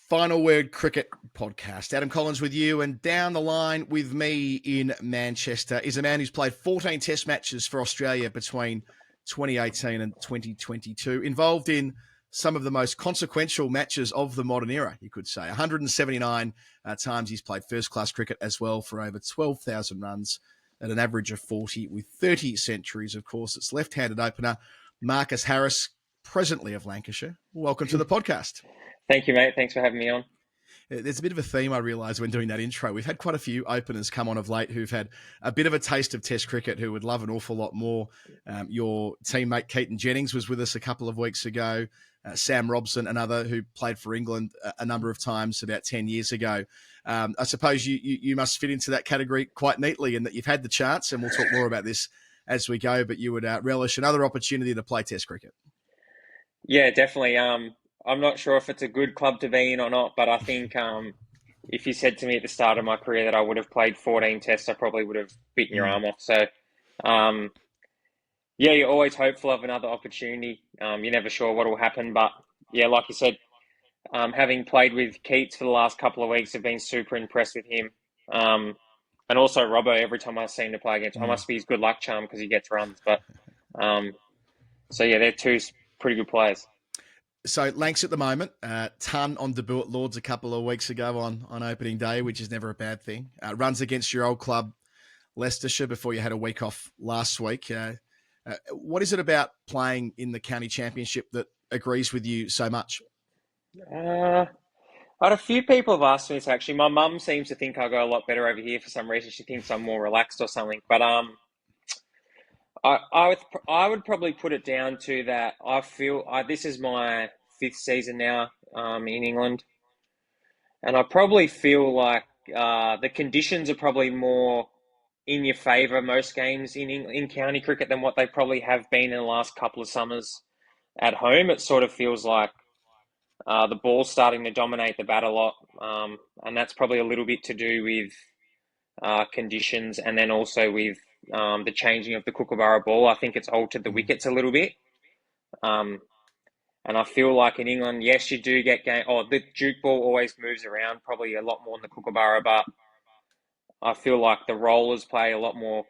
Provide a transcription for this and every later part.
Final Word Cricket Podcast. Adam Collins with you, and down the line with me in Manchester is a man who's played 14 test matches for Australia between 2018 and 2022, involved in some of the most consequential matches of the modern era, you could say. 179 times he's played first-class cricket as well for over 12,000 runs at an average of 40 with 30 centuries. Of course, it's left-handed opener Marcus Harris, presently of Lancashire. Welcome to the podcast. Thank you, mate. Thanks for having me on. There's a bit of a theme, I realise, when doing that intro. We've had quite a few openers come on of late who've had a bit of a taste of Test cricket, who would love an awful lot more. Your teammate Keaton Jennings was with us a couple of weeks ago. Sam Robson, another who played for England a number of times about 10 years ago. I suppose you must fit into that category quite neatly in that you've had the chance, and we'll talk more about this as we go, but you would relish another opportunity to play Test cricket. Yeah, definitely. I'm not sure if it's a good club to be in or not, but I think if you said to me at the start of my career that I would have played 14 tests, I probably would have bitten your arm off. So, yeah, you're always hopeful of another opportunity. You're never sure what will happen, but yeah, like you said, having played with Keats for the last couple of weeks, I've been super impressed with him. And also Robbo, every time I see him to play against, I must be his good luck charm because he gets runs. But so yeah, they're two pretty good players. So Lancs at the moment, ton on debut at Lords a couple of weeks ago on opening day, which is never a bad thing. Runs against your old club, Leicestershire, before you had a week off last week. What is it about playing in the county championship that agrees with you so much? I had a few people have asked me this actually. My mum seems to think I go a lot better over here for some reason. She thinks I'm more relaxed or something. But I would probably put it down to that I feel this is my 5th season now in England, and I probably feel like the conditions are probably more in your favour most games in county cricket than what they probably have been in the last couple of summers at home. It sort of feels like the ball's starting to dominate the bat a lot, and that's probably a little bit to do with conditions, and then also with the changing of the Kookaburra ball. I think it's altered the wickets a little bit. And I feel like in England, yes, you do get the Duke ball always moves around, probably a lot more than the Kookaburra, but I feel like the rollers play a lot more,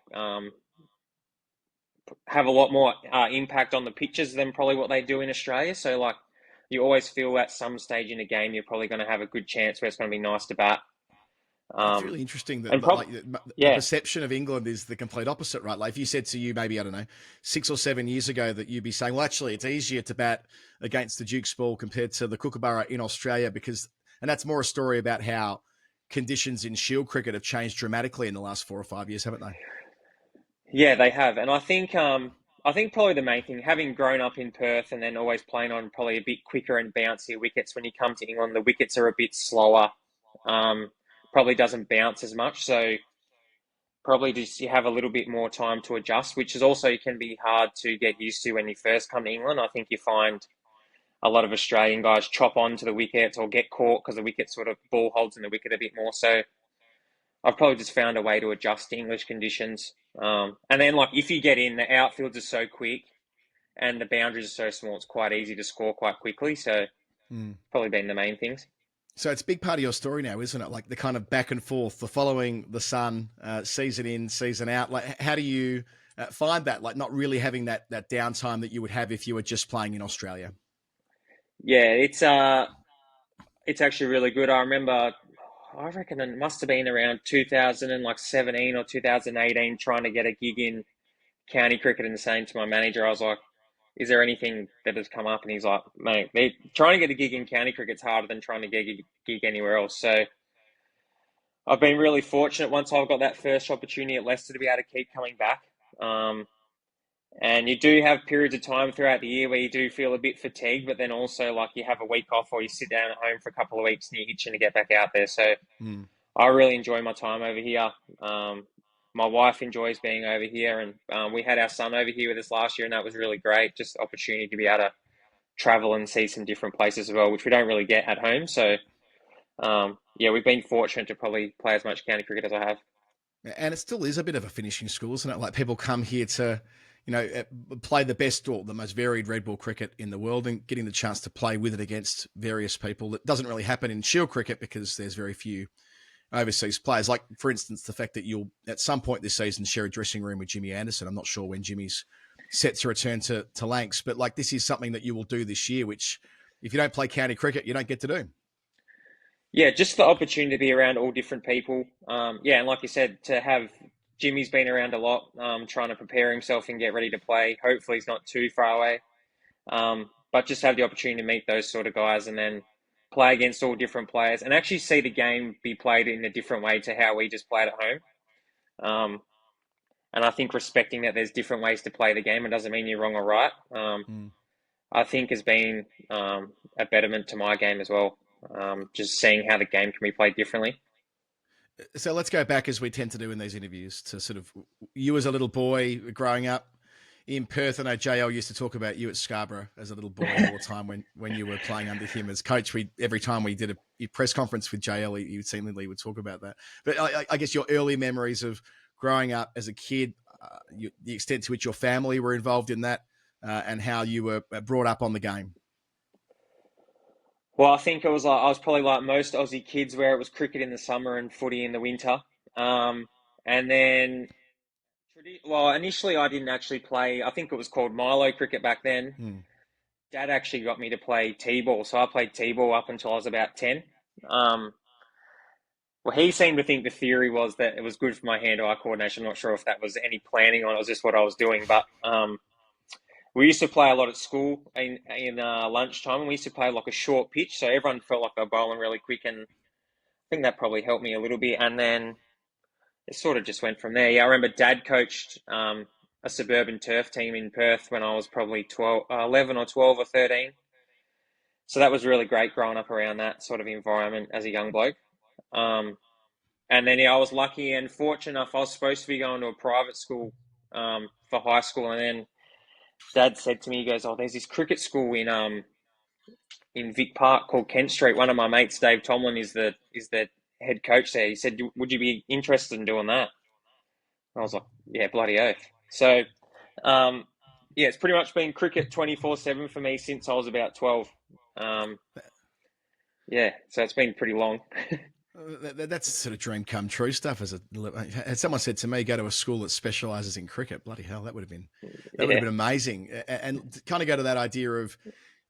have a lot more impact on the pitches than probably what they do in Australia. So like, you always feel at some stage in a game, you're probably going to have a good chance where it's going to be nice to bat. It's really interesting that the perception of England is the complete opposite, right? Like if you said to you maybe, I don't know, 6 or 7 years ago that you'd be saying, well, actually, it's easier to bat against the Duke's ball compared to the Kookaburra in Australia and that's more a story about how conditions in Shield cricket have changed dramatically in the last 4 or 5 years, haven't they? Yeah, they have. And I think probably the main thing, having grown up in Perth and then always playing on probably a bit quicker and bouncier wickets, when you come to England, the wickets are a bit slower. Probably doesn't bounce as much, so probably just you have a little bit more time to adjust, which is also can be hard to get used to when you first come to England. I think you find a lot of Australian guys chop onto the wickets or get caught because the wicket sort of ball holds in the wicket a bit more. So I've probably just found a way to adjust to English conditions. And then like if you get in, the outfields are so quick and the boundaries are so small, it's quite easy to score quite quickly. So probably been the main things. So it's a big part of your story now, isn't it? Like the kind of back and forth, the following the sun, season in, season out. Like, how do you find that? Like, not really having that downtime that you would have if you were just playing in Australia. Yeah, it's actually really good. I remember, I reckon it must have been around 2017 or 2018, trying to get a gig in county cricket and saying to my manager, I was like, is there anything that has come up? And he's like, mate, trying to get a gig in county cricket's harder than trying to get a gig anywhere else. So I've been really fortunate once I've got that first opportunity at Leicester to be able to keep coming back. And you do have periods of time throughout the year where you do feel a bit fatigued, but then also like you have a week off or you sit down at home for a couple of weeks and you're itching to get back out there. So I really enjoy my time over here. My wife enjoys being over here, and we had our son over here with us last year, and that was really great. Just the opportunity to be able to travel and see some different places as well, which we don't really get at home. So, yeah, we've been fortunate to probably play as much county cricket as I have. And it still is a bit of a finishing school, isn't it? Like people come here to play the best or the most varied red ball cricket in the world and getting the chance to play with it against various people. That doesn't really happen in Shield cricket because there's very few overseas players. Like, for instance, the fact that you'll at some point this season share a dressing room with Jimmy Anderson. I'm not sure when Jimmy's set to return to Lancs, but like this is something that you will do this year, which if you don't play county cricket, you don't get to do. Yeah, just the opportunity to be around all different people. And like you said, to have Jimmy's been around a lot, trying to prepare himself and get ready to play. Hopefully he's not too far away. But just have the opportunity to meet those sort of guys and then play against all different players and actually see the game be played in a different way to how we just played at home. And I think respecting that there's different ways to play the game, it doesn't mean you're wrong or right. I think has been a betterment to my game as well. Just seeing how the game can be played differently. So let's go back, as we tend to do in these interviews, to sort of you as a little boy growing up in Perth. I know JL used to talk about you at Scarborough as a little boy all the time when you were playing under him as coach. Every time we did a press conference with JL, he seemingly would talk about that. But I guess your early memories of growing up as a kid, the extent to which your family were involved in that, and how you were brought up on the game. Well, I think I was probably like most Aussie kids, where it was cricket in the summer and footy in the winter. And then, initially I didn't actually play. I think it was called Milo cricket back then. Dad actually got me to play T-ball, so I played T-ball up until I was about 10. Well, he seemed to think the theory was that it was good for my hand-eye coordination. I'm not sure if that was any planning on it, was just what I was doing. But we used to play a lot at school in lunchtime, and we used to play like a short pitch, so everyone felt like they were bowling really quick, and I think that probably helped me a little bit. And then it sort of just went from there. Yeah, I remember Dad coached a suburban turf team in Perth when I was probably 11 or 12 or 13. So that was really great growing up around that sort of environment as a young bloke. And then, I was lucky and fortunate enough. I was supposed to be going to a private school for high school, and then Dad said to me, he goes, "Oh, there's this cricket school in Vic Park called Kent Street. One of my mates, Dave Tomlin, is the head coach there." He said, "Would you be interested in doing that?" I was like, "Yeah, bloody oath." So, it's pretty much been cricket 24/7 for me since I was about 12. So it's been pretty long. That's sort of dream come true stuff. As someone said to me, go to a school that specialises in cricket. Bloody hell, that would have been amazing. And kind of go to that idea of,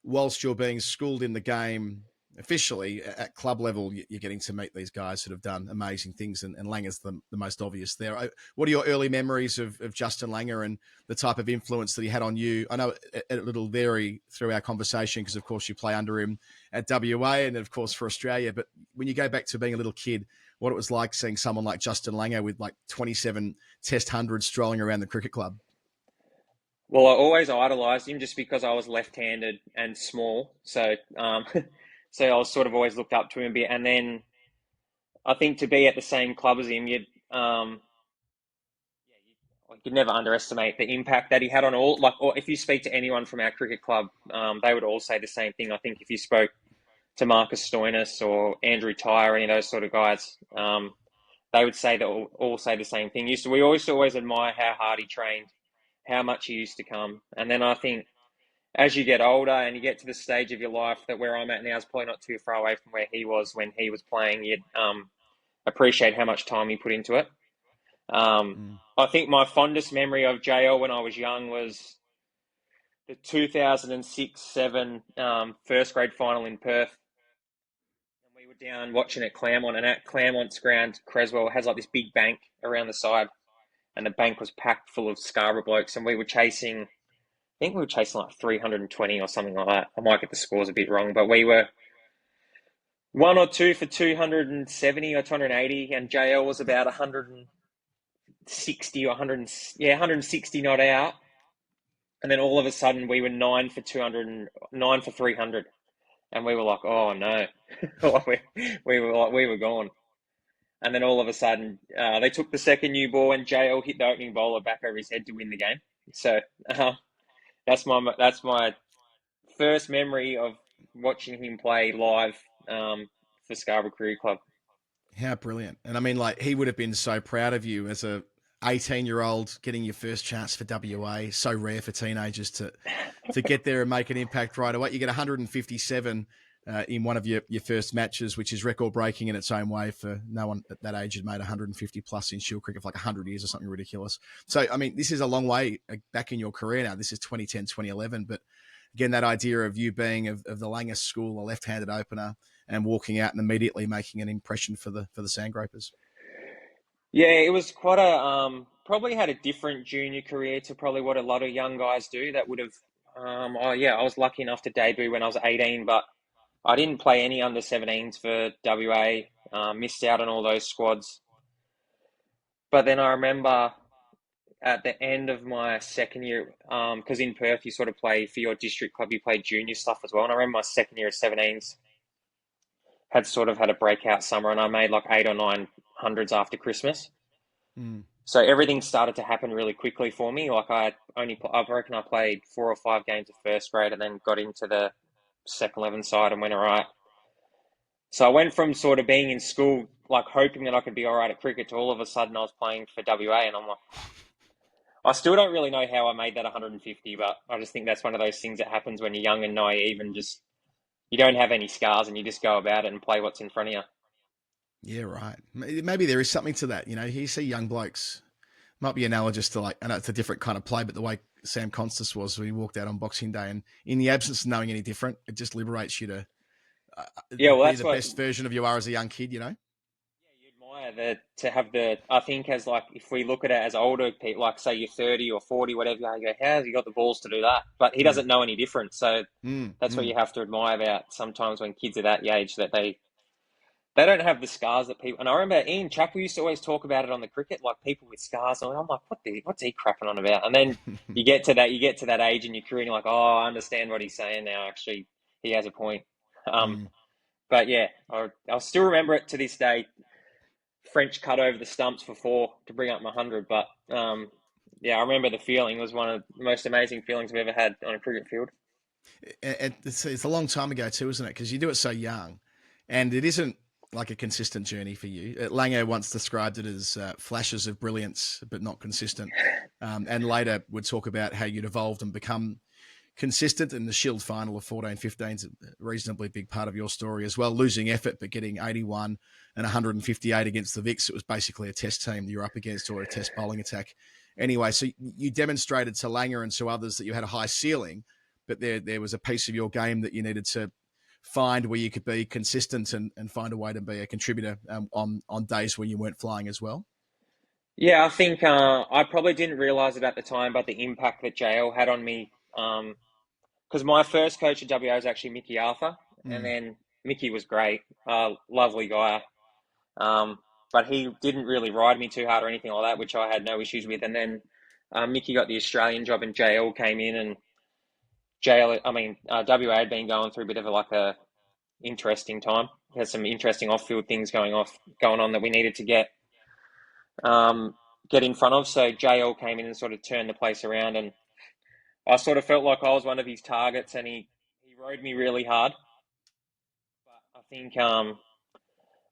whilst you're being schooled in the game officially at club level, you're getting to meet these guys that have done amazing things, and Langer's the most obvious there. What are your early memories of Justin Langer and the type of influence that he had on you? I know it'll vary through our conversation because, of course, you play under him at WA and, of course, for Australia. But when you go back to being a little kid, what it was like seeing someone like Justin Langer with like 27 Test hundreds strolling around the cricket club. Well, I always idolised him just because I was left-handed and small. So, so I was sort of always looked up to him a bit. And then I think to be at the same club as him, you'd never underestimate the impact that he had on all. Or if you speak to anyone from our cricket club, they would all say the same thing. I think if you spoke to Marcus Stoinis or Andrew Tyre, any of those sort of guys, they would say all say the same thing. We always admire how hard he trained, how much he used to come. And then I think as you get older and you get to the stage of your life that where I'm at now is probably not too far away from where he was when he was playing, you'd appreciate how much time he put into it. I think my fondest memory of JL when I was young was the 2006-7 first grade final in Perth. And we were down watching at Claremont, and at Claremont's ground, Creswell has like this big bank around the side, and the bank was packed full of Scarborough blokes, and we were chasing, I think we were chasing like 320 or something like that. I might get the scores a bit wrong, but we were 1 or 2 for 270 or 280, and JL was about 160 or 160 not out. And then all of a sudden we were 9 for 300. And we were like, oh no. we were gone. And then all of a sudden, they took the second new ball and JL hit the opening bowler back over his head to win the game. So that's my first memory of watching him play live for Scarborough Career Club. How brilliant. And I mean, like, he would have been so proud of you as a 18-year-old getting your first chance for WA. So rare for teenagers to get there and make an impact right away. You get 157 in one of your first matches, which is record breaking in its own way. For no one at that age had made 150 plus in Shield cricket for like 100 years or something ridiculous. So, I mean, this is a long way back in your career now. This is 2010, 2011. But again, that idea of you being of the Langer school, a left-handed opener, and walking out and immediately making an impression for the Sandgropers. Yeah, it was quite a probably had a different junior career to probably what a lot of young guys do that would have. I was lucky enough to debut when I was 18, but I didn't play any under 17s for WA. Missed out on all those squads. But then I remember at the end of my second year, because in Perth you sort of play for your district club, you play junior stuff as well. And I remember my second year of 17s had sort of had a breakout summer, and I made like 8 or 9 hundreds after Christmas. Mm. So everything started to happen really quickly for me. Like I reckon I played 4 or 5 games of first grade and then got into the second 11 side and went all right. So I went from sort of being in school, like hoping that I could be all right at cricket, to all of a sudden I was playing for WA, and I'm like, I still don't really know how I made that 150, but I just think that's one of those things that happens when you're young and naive and just, you don't have any scars and you just go about it and play what's in front of you. Yeah, right. Maybe there is something to that. You know, you see young blokes, might be analogous to, like, I know it's a different kind of play, but the way Sam Constas was when he walked out on Boxing Day, and in the absence of knowing any different, it just liberates you to Yeah, well, be that's the what. best version of you are as a young kid, you know? Yeah, you admire that, to have the. I think as like, if we look at it as older people, like say you're 30 or 40, whatever, you go, how has he got the balls to do that? But he Mm, doesn't know any different. So that's what mm. you have to admire about sometimes when kids are that age, that they don't have the scars that people. And I remember Ian Chappell used to always talk about it on the cricket, like people with scars. And I'm like, what's he crapping on about? And then you get to that age in your career, and you're like, oh, I understand what he's saying now. Actually, he has a point. Um, Mm. but yeah, I'll still remember it to this day. French cut over the stumps for 4 to bring up my 100. But yeah, I remember the feeling. It was one of the most amazing feelings I've ever had on a cricket field. It's a long time ago too, isn't it? Because you do it so young, and it isn't like a consistent journey for you. Langer once described it as flashes of brilliance, but not consistent. And later would talk about how you'd evolved and become consistent. And the Shield final of 14-15 is a reasonably big part of your story as well. Losing effort, but getting 81 and 158 against the Vicks. It was basically a test team that you're up against, or a test bowling attack. Anyway, so you demonstrated to Langer and to others that you had a high ceiling, but there was a piece of your game that you needed to find where you could be consistent and find a way to be a contributor on days when you weren't flying as well. Yeah, I think I probably didn't realize it at the time, but the impact that JL had on me. Because my first coach at WA was actually Mickey Arthur, and Mm. then Mickey was great, lovely guy. But he didn't really ride me too hard or anything like that, which I had no issues with. And then Mickey got the Australian job, and JL came in, and WA had been going through a bit of a interesting time. He had some interesting off-field things going on that we needed to um, get in front of. So JL came in and sort of turned the place around, and I sort of felt like I was one of his targets, and he rode me really hard. But I think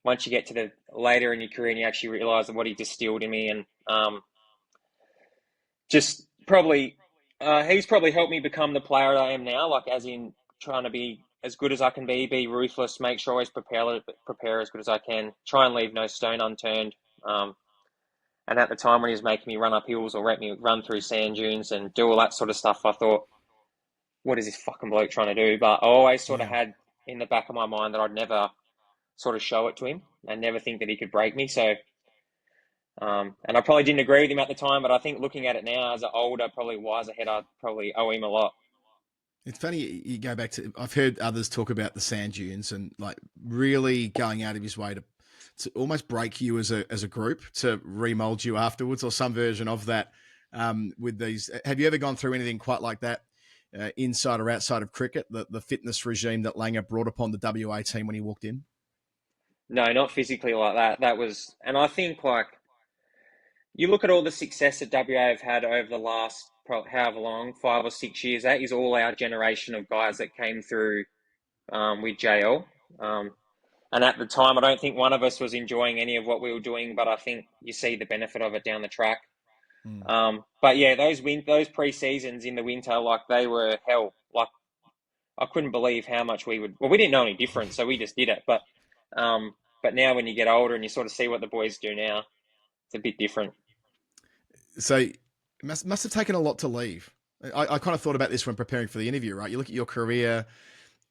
once you get to the later in your career and you actually realise what he distilled in me, and just probably he's probably helped me become the player that I am now. Like, as in trying to be as good as I can be ruthless, make sure I always prepare as good as I can, try and leave no stone unturned. And at the time when he was making me run up hills or let me run through sand dunes and do all that sort of stuff, I thought, what is this fucking bloke trying to do? But I always sort of Yeah. had in the back of my mind that I'd never sort of show it to him and never think that he could break me. So, and I probably didn't agree with him at the time, but I think looking at it now as an older, probably wiser head, I'd probably owe him a lot. It's funny you go back to. I've heard others talk about the sand dunes and like really going out of his way to almost break you as a group, to remold you afterwards, or some version of that. With these, have you ever gone through anything quite like that, inside or outside of cricket? The fitness regime that Langer brought upon the WA team when he walked in. No, not physically like that. That was, and I think like you look at all the success that WA have had over the last however long, 5 or 6 years. That is all our generation of guys that came through with JL. And at the time, I don't think one of us was enjoying any of what we were doing, but I think you see the benefit of it down the track. Mm. But yeah, those pre-seasons in the winter, like they were hell. Like I couldn't believe how much we would. Well, we didn't know any different, so we just did it. But now when you get older and you sort of see what the boys do now, it's a bit different. So it must have taken a lot to leave. I kind of thought about this when preparing for the interview, right? You look at your career,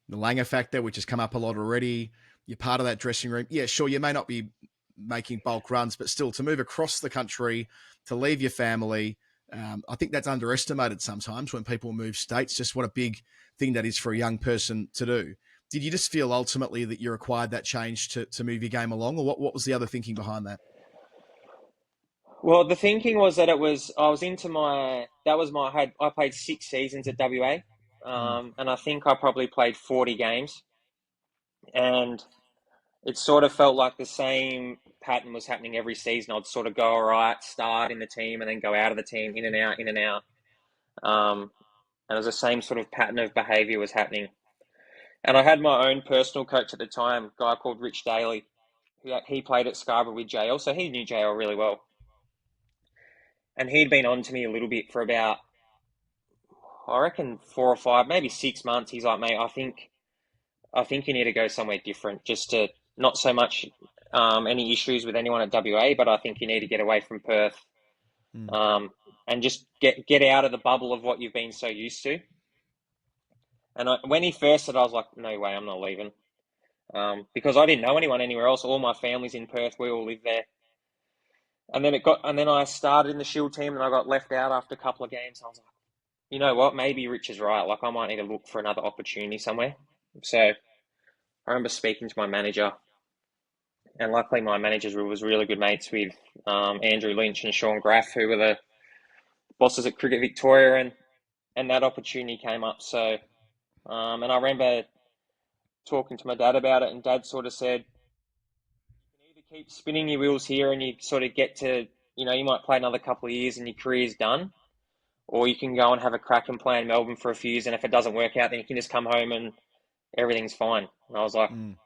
the Langer factor, which has come up a lot already. You're part of that dressing room. Yeah, sure, you may not be making bulk runs, but still to move across the country, to leave your family, I think that's underestimated sometimes when people move states, just what a big thing that is for a young person to do. Did you just feel ultimately that you required that change to move your game along, or what was the other thinking behind that? Well, the thinking was that I was into I played 6 seasons at WA, Mm, and I think I probably played 40 games, and it sort of felt like the same pattern was happening every season. I'd sort of go all right, start in the team, and then go out of the team, in and out, in and out. And it was the same sort of pattern of behaviour was happening. And I had my own personal coach at the time, a guy called Rich Daly. He played at Scarborough with JL, so he knew JL really well. And he'd been on to me a little bit for about, I reckon, 4 or 5, maybe 6 months. He's like, mate, I think you need to go somewhere different, just to not so much any issues with anyone at WA, but I think you need to get away from Perth, mm. um, and just get out of the bubble of what you've been so used to. And when he first said, I was like, no way, I'm not leaving, because I didn't know anyone anywhere else. All my family's in Perth. We all live there. And then I started in the Shield team, and I got left out after a couple of games. I was like, you know what? Maybe Rich is right. Like I might need to look for another opportunity somewhere. So I remember speaking to my manager, and luckily my manager was really good mates with Andrew Lynch and Sean Graff, who were the bosses at Cricket Victoria, and that opportunity came up. So and I remember talking to my dad about it, and Dad sort of said, you can either keep spinning your wheels here and you sort of get to, you might play another couple of years and your career's done, or you can go and have a crack and play in Melbourne for a few years, and if it doesn't work out, then you can just come home and everything's fine. And I was like, Mm.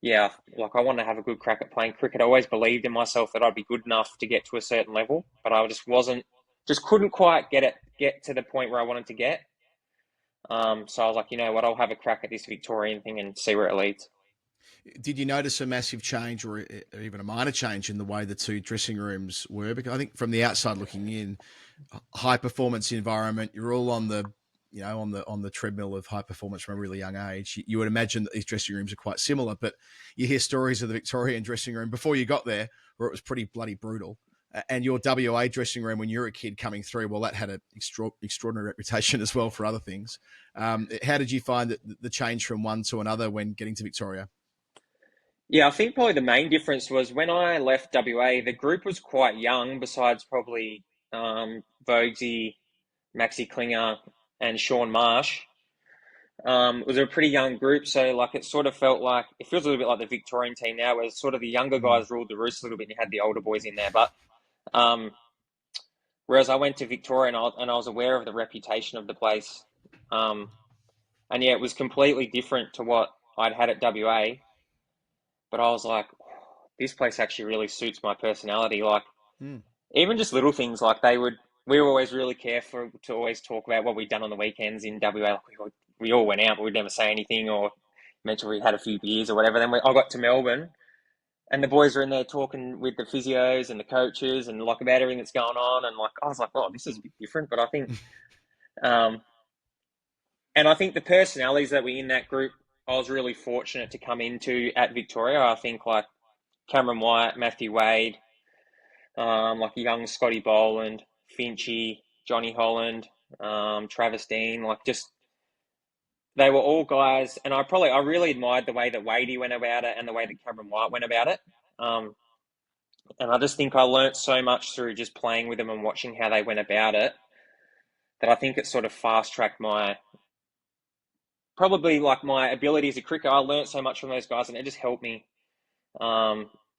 yeah, like I want to have a good crack at playing cricket. I always believed in myself that I'd be good enough to get to a certain level, but I just couldn't quite get to the point where I wanted to get. So I was like, you know what, I'll have a crack at this Victorian thing and see where it leads. Did you notice a massive change or even a minor change in the way the two dressing rooms were? Because I think from the outside looking in, high performance environment, you're all on the on the treadmill of high performance from a really young age. You would imagine that these dressing rooms are quite similar, but you hear stories of the Victorian dressing room before you got there where it was pretty bloody brutal. And your WA dressing room when you were a kid coming through, well, that had an extraordinary reputation as well for other things. How did you find the change from one to another when getting to Victoria? Yeah, I think probably the main difference was when I left WA, the group was quite young, besides probably Vogsy, Maxi Klinger, and Sean Marsh. It was a pretty young group, so like it sort of felt like it feels a little bit like the Victorian team now, where sort of the younger Mm. guys ruled the roost a little bit, and you had the older boys in there. But um, whereas I went to Victoria and I was aware of the reputation of the place, um, and yeah, it was completely different to what I'd had at WA. But I was like, this place actually really suits my personality. Like Mm. even just little things, like we were always really careful to always talk about what we'd done on the weekends in WA. Like we all went out, but we'd never say anything or mention we had a few beers or whatever. I got to Melbourne, and the boys were in there talking with the physios and the coaches and like about everything that's going on. And like I was like, oh, this is a bit different. But um, I think the personalities that were in that group, I was really fortunate to come into at Victoria. I think like Cameron White, Matthew Wade, like young Scotty Boland, Finchy, Johnny Holland, Travis Dean, like just they were all guys, and I really admired the way that Wadey went about it and the way that Cameron White went about it. Um, and I just think I learnt so much through just playing with them and watching how they went about it, that I think it sort of fast tracked probably like my ability as a cricketer. I learnt so much from those guys, and it just helped me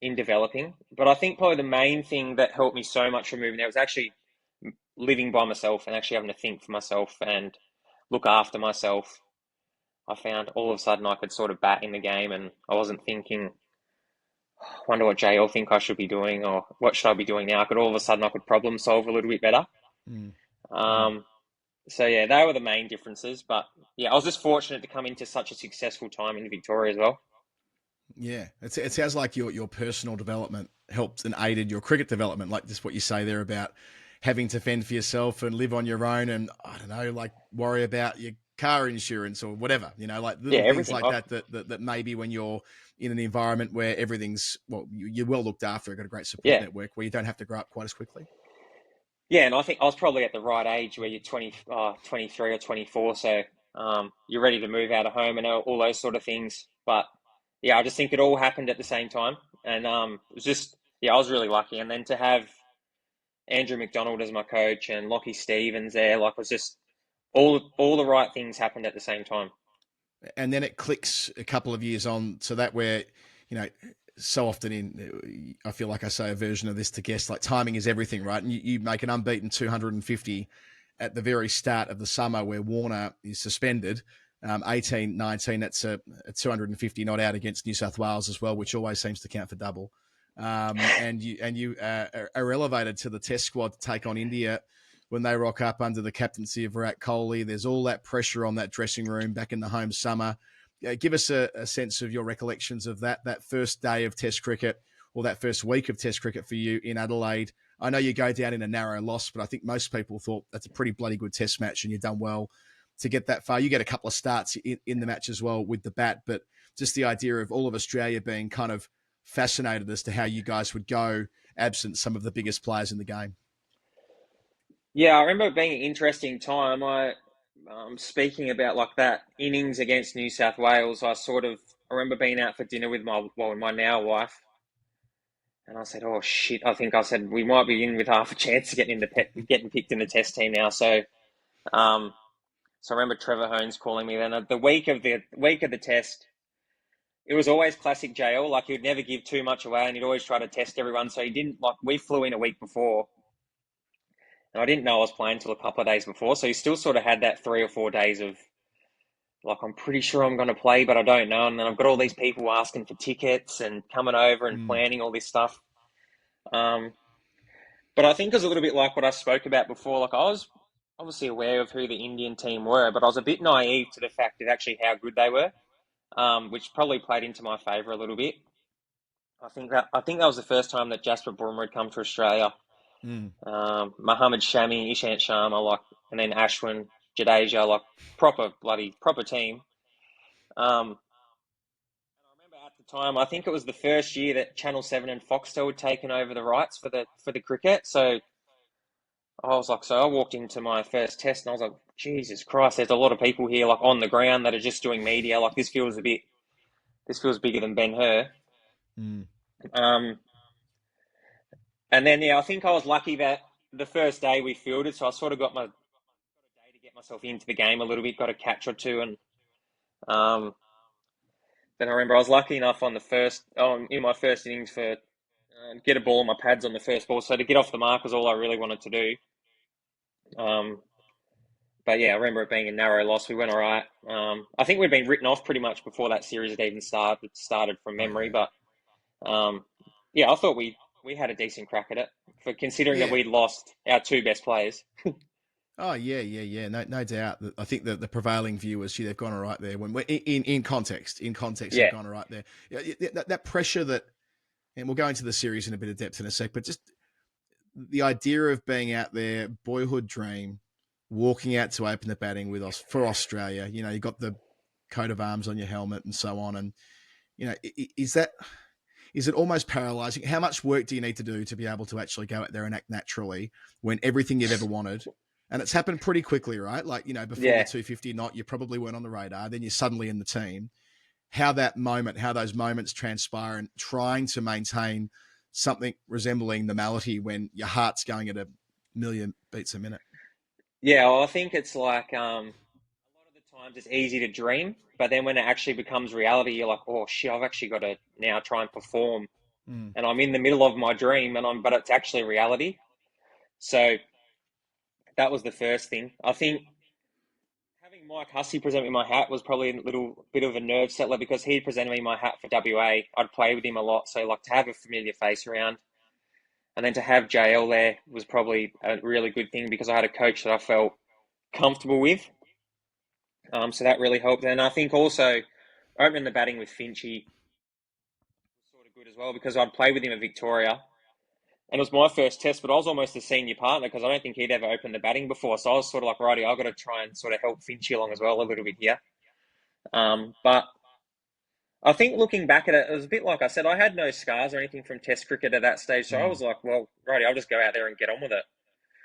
in developing. But I think probably the main thing that helped me so much from moving there was actually living by myself and actually having to think for myself and look after myself. I found all of a sudden I could sort of bat in the game, and I wasn't thinking, wonder what JL think I should be doing, or what should I be doing now? All of a sudden I could problem solve a little bit better. Mm. Mm. Um, so yeah, they were the main differences. But yeah, I was just fortunate to come into such a successful time in Victoria as well. Yeah, it sounds like your personal development helped and aided your cricket development, like just what you say there about having to fend for yourself and live on your own, and I don't know, like worry about your car insurance or whatever, like Yeah, little things everything. like that maybe when you're in an environment where everything's well, you're well looked after, got a great support Yeah, network where you don't have to grow up quite as quickly. yeah, and I think I was probably at the right age where you're 23 or 24, so you're ready to move out of home and all those sort of things. But yeah, I just think it all happened at the same time, and it was just yeah, I was really lucky. And then to have Andrew McDonald as my coach and Lockie Stevens there, like, was just all the right things happened at the same time. And then it clicks a couple of years on, so that where you know so often I feel like I say a version of this to guests, like timing is everything, right? And you make an unbeaten 250 at the very start of the summer where Warner is suspended. 18, 19, that's a 250 not out against New South Wales as well, which always seems to count for double. And you are elevated to the test squad to take on India when they rock up under the captaincy of Virat Kohli. There's all that pressure on that dressing room back in the home summer. Give us a sense of your recollections of that first day of Test cricket, or that first week of Test cricket for you in Adelaide. I know you go down in a narrow loss, but I think most people thought that's a pretty bloody good Test match, and you've done well to get that far. You get a couple of starts in the match as well with the bat, but just the idea of all of Australia being kind of fascinated as to how you guys would go absent some of the biggest players in the game. Yeah, I remember it being an interesting time. Speaking about like that innings against New South Wales, I remember being out for dinner with my now wife, and I said, "Oh shit!" I said we might be in with half a chance of getting picked in the Test team now. Um, so I remember Trevor Holmes calling me then. The week of the Test, it was always classic JL. Like, he would never give too much away, and he'd always try to test everyone. So he didn't like. We flew in a week before, and I didn't know I was playing until a couple of days before. So he still sort of had that 3 or 4 days of like, I'm pretty sure I'm going to play, but I don't know. And then I've got all these people asking for tickets and coming over and Mm. planning all this stuff. Um, but I think it was a little bit like what I spoke about before. Like, I was obviously aware of who the Indian team were, but I was a bit naive to the fact of actually how good they were, which probably played into my favour a little bit. I think that was the first time that Jasper Brummer had come to Australia. Mm. Mohammed Shami, Ishant Sharma, like, and then Ashwin, Jadeja, like, proper team. Um, and I remember at the time, I think it was the first year that Channel 7 and Foxtel had taken over the rights for the cricket. So I walked into my first test and I was like, Jesus Christ, there's a lot of people here, like, on the ground that are just doing media. Like, this feels bigger than Ben Hur. Mm. Um, and then, yeah, I think I was lucky that the first day we fielded, so I sort of got a day to get myself into the game a little bit, got a catch or two, and um, then I remember I was lucky enough in my first innings for get a ball on my pads on the first ball. So to get off the mark was all I really wanted to do. Um, but yeah, I remember it being a narrow loss. We went all right. I think we'd been written off pretty much before that series had even started from Oh memory. yeah. But yeah, I thought we had a decent crack at it for considering that Yeah. we'd lost our two best players. Oh yeah. No doubt. I think that the prevailing view was, gee, they've gone all right there. When we're in context, they've Yeah, gone all right there. That pressure that, and we'll go into the series in a bit of depth in a sec, but just the idea of being out there, boyhood dream, walking out to open the batting with us for Australia. You got the coat of arms on your helmet and so on, and is that, is it almost paralyzing? How much work do you need to do to be able to actually go out there and act naturally when everything you've ever wanted? And it's happened pretty quickly, right? Like, before the yeah. 250 knot, you probably weren't on the radar. Then you're suddenly in the team. How those moments transpire, and trying to maintain something resembling normality when your heart's going at a million beats a minute. Yeah, well, I think it's like a lot of the times it's easy to dream, but then when it actually becomes reality, you're like, oh shit, I've actually got to now try and perform, Mm. and I'm in the middle of my dream, but it's actually reality. So that was the first thing. I think having Mike Hussey presented me my hat was probably a little bit of a nerve settler because he presented me my hat for WA. I'd play with him a lot, so like to have a familiar face around, and then to have JL there was probably a really good thing because I had a coach that I felt comfortable with. So that really helped. And I think also opening the batting with Finchy was sort of good as well because I'd play with him at Victoria. And it was my first test, but I was almost a senior partner because I don't think he'd ever opened the batting before. So I was sort of like, righty, I've got to try and sort of help Finchy along as well a little bit here. But I think looking back at it, it was a bit like I said, I had no scars or anything from test cricket at that stage. So I was like, well, righty, I'll just go out there and get on with it.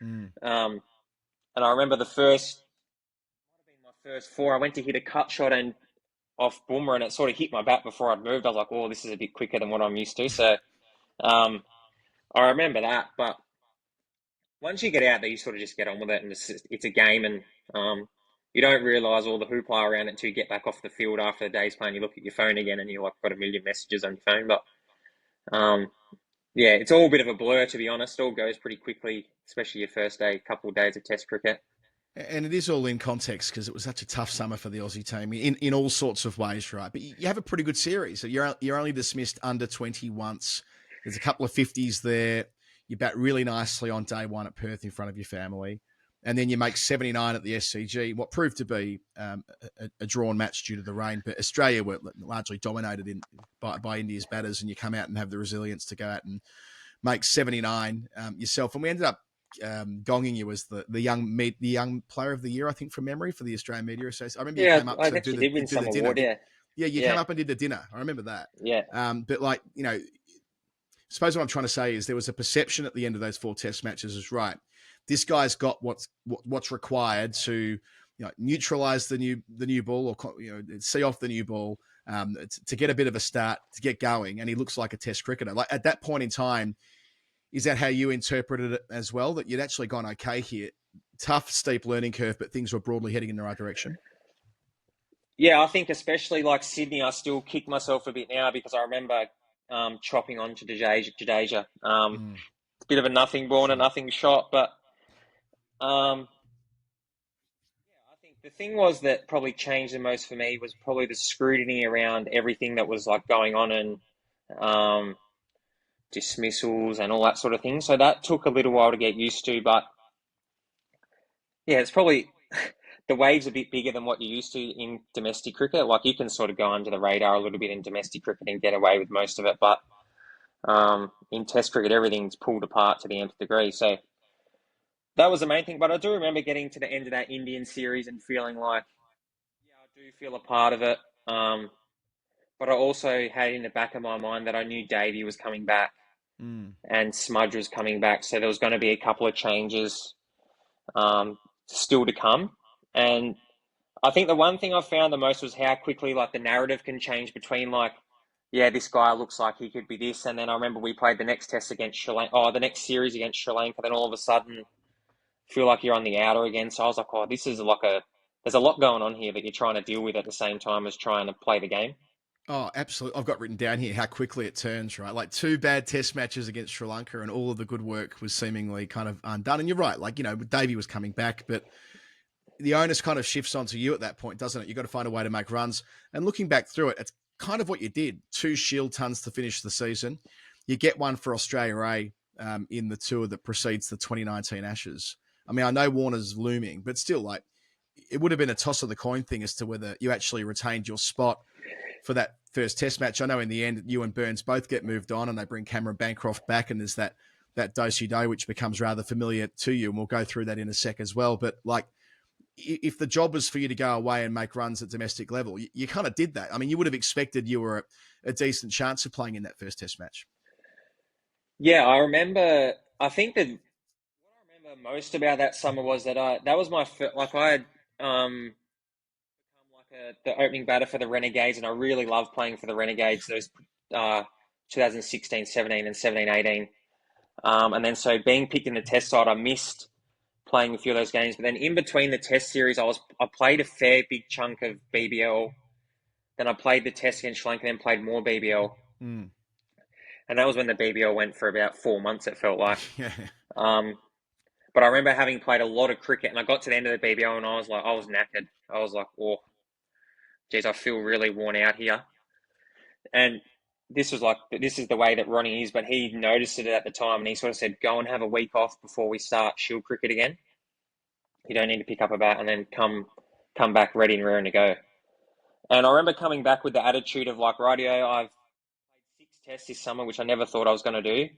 Mm. And I remember my first four, I went to hit a cut shot and off boomer and it sort of hit my bat before I'd moved. I was like, oh, this is a bit quicker than what I'm used to. So I remember that. But once you get out there, you sort of just get on with it, and it's a game, and you don't realise all the hoopla around it until you get back off the field after the day's playing. You look at your phone again, and you're like got a million messages on your phone. But yeah, it's all a bit of a blur, to be honest. It all goes pretty quickly, especially your first day, couple of days of Test cricket. And it is all in context because it was such a tough summer for the Aussie team in all sorts of ways, right? But you have a pretty good series. You're only dismissed under 20 once. There's a couple of 50s there. You bat really nicely on day one at Perth in front of your family. And then you make 79 at the SCG, what proved to be a drawn match due to the rain. But Australia were largely dominated by India's batters, and you come out and have the resilience to go out and make 79 yourself. And we ended up gonging you as the young player of the year, I think, from memory, for the Australian Media Association. I remember you came up I to actually do did win the some dinner. award, yeah. Yeah, you came up and did the dinner. I remember that. Yeah. But like, I suppose what I'm trying to say is there was a perception at the end of those 4 Test matches is right. This guy's got what's required to neutralize the new ball, or see off the new ball, to get a bit of a start, to get going, and he looks like a Test cricketer. Like at that point in time, is that how you interpreted it as well? That you'd actually gone okay here, tough, steep learning curve, but things were broadly heading in the right direction? Yeah, I think especially like Sydney, I still kick myself a bit now because I remember chopping on to Jadeja. It's a bit of a nothing ball and a nothing shot, but I think the thing was that probably changed the most for me was probably the scrutiny around everything that was like going on, and dismissals and all that sort of thing. So that took a little while to get used to, but yeah, it's probably the wave's a bit bigger than what you're used to in domestic cricket. Like you can sort of go under the radar a little bit in domestic cricket and get away with most of it, but in Test cricket, everything's pulled apart to the nth degree. So that was the main thing. But I do remember getting to the end of that Indian series and feeling like, yeah, I do feel a part of it. But I also had in the back of my mind that I knew Davey was coming back and Smudge was coming back. So there was going to be a couple of changes still to come. And I think the one thing I found the most was how quickly like the narrative can change between like, yeah, this guy looks like he could be this. And then I remember we played the next test against Sri Lanka, the next series against Sri Lanka. Then all of a sudden feel like you're on the outer again. So I was like, oh, this is like there's a lot going on here that you're trying to deal with at the same time as trying to play the game. Oh, absolutely. I've got written down here how quickly it turns, right? Like 2 bad Test matches against Sri Lanka and all of the good work was seemingly kind of undone. And you're right, like, Davey was coming back, but the onus kind of shifts onto you at that point, doesn't it? You've got to find a way to make runs. And looking back through it, it's kind of what you did. 2 Shield tons to finish the season. You get one for Australia A in the tour that precedes the 2019 Ashes. I mean, I know Warner's looming, but still, like, it would have been a toss of the coin thing as to whether you actually retained your spot for that first Test match. I know in the end, you and Burns both get moved on and they bring Cameron Bancroft back, and there's that do-si-do, which becomes rather familiar to you, and we'll go through that in a sec as well. But, like, if the job was for you to go away and make runs at domestic level, you kind of did that. I mean, you would have expected you were a decent chance of playing in that first Test match. Yeah, I remember. I think that what I remember most about that summer was that that was my first, like I had become like the opening batter for the Renegades, and I really loved playing for the Renegades those 2016, 17, and 17, 18. And then so being picked in the Test side, I missed playing a few of those games. But then in between the Test series, I played a fair big chunk of BBL. Then I played the Test against Sri Lanka, then played more BBL. And that was when the BBL went for about 4 months, it felt like. Yeah. But But I remember having played a lot of cricket, and I got to the end of the BBL, and I was knackered. I was like, oh, geez, I feel really worn out here. And this is the way that Ronnie is, but he noticed it at the time, and he sort of said, go and have a week off before we start Shield cricket again. You don't need to pick up a bat, and then come back ready and raring to go. And I remember coming back with the attitude of like, rightio, I've played 6 tests this summer, which I never thought I was going to do.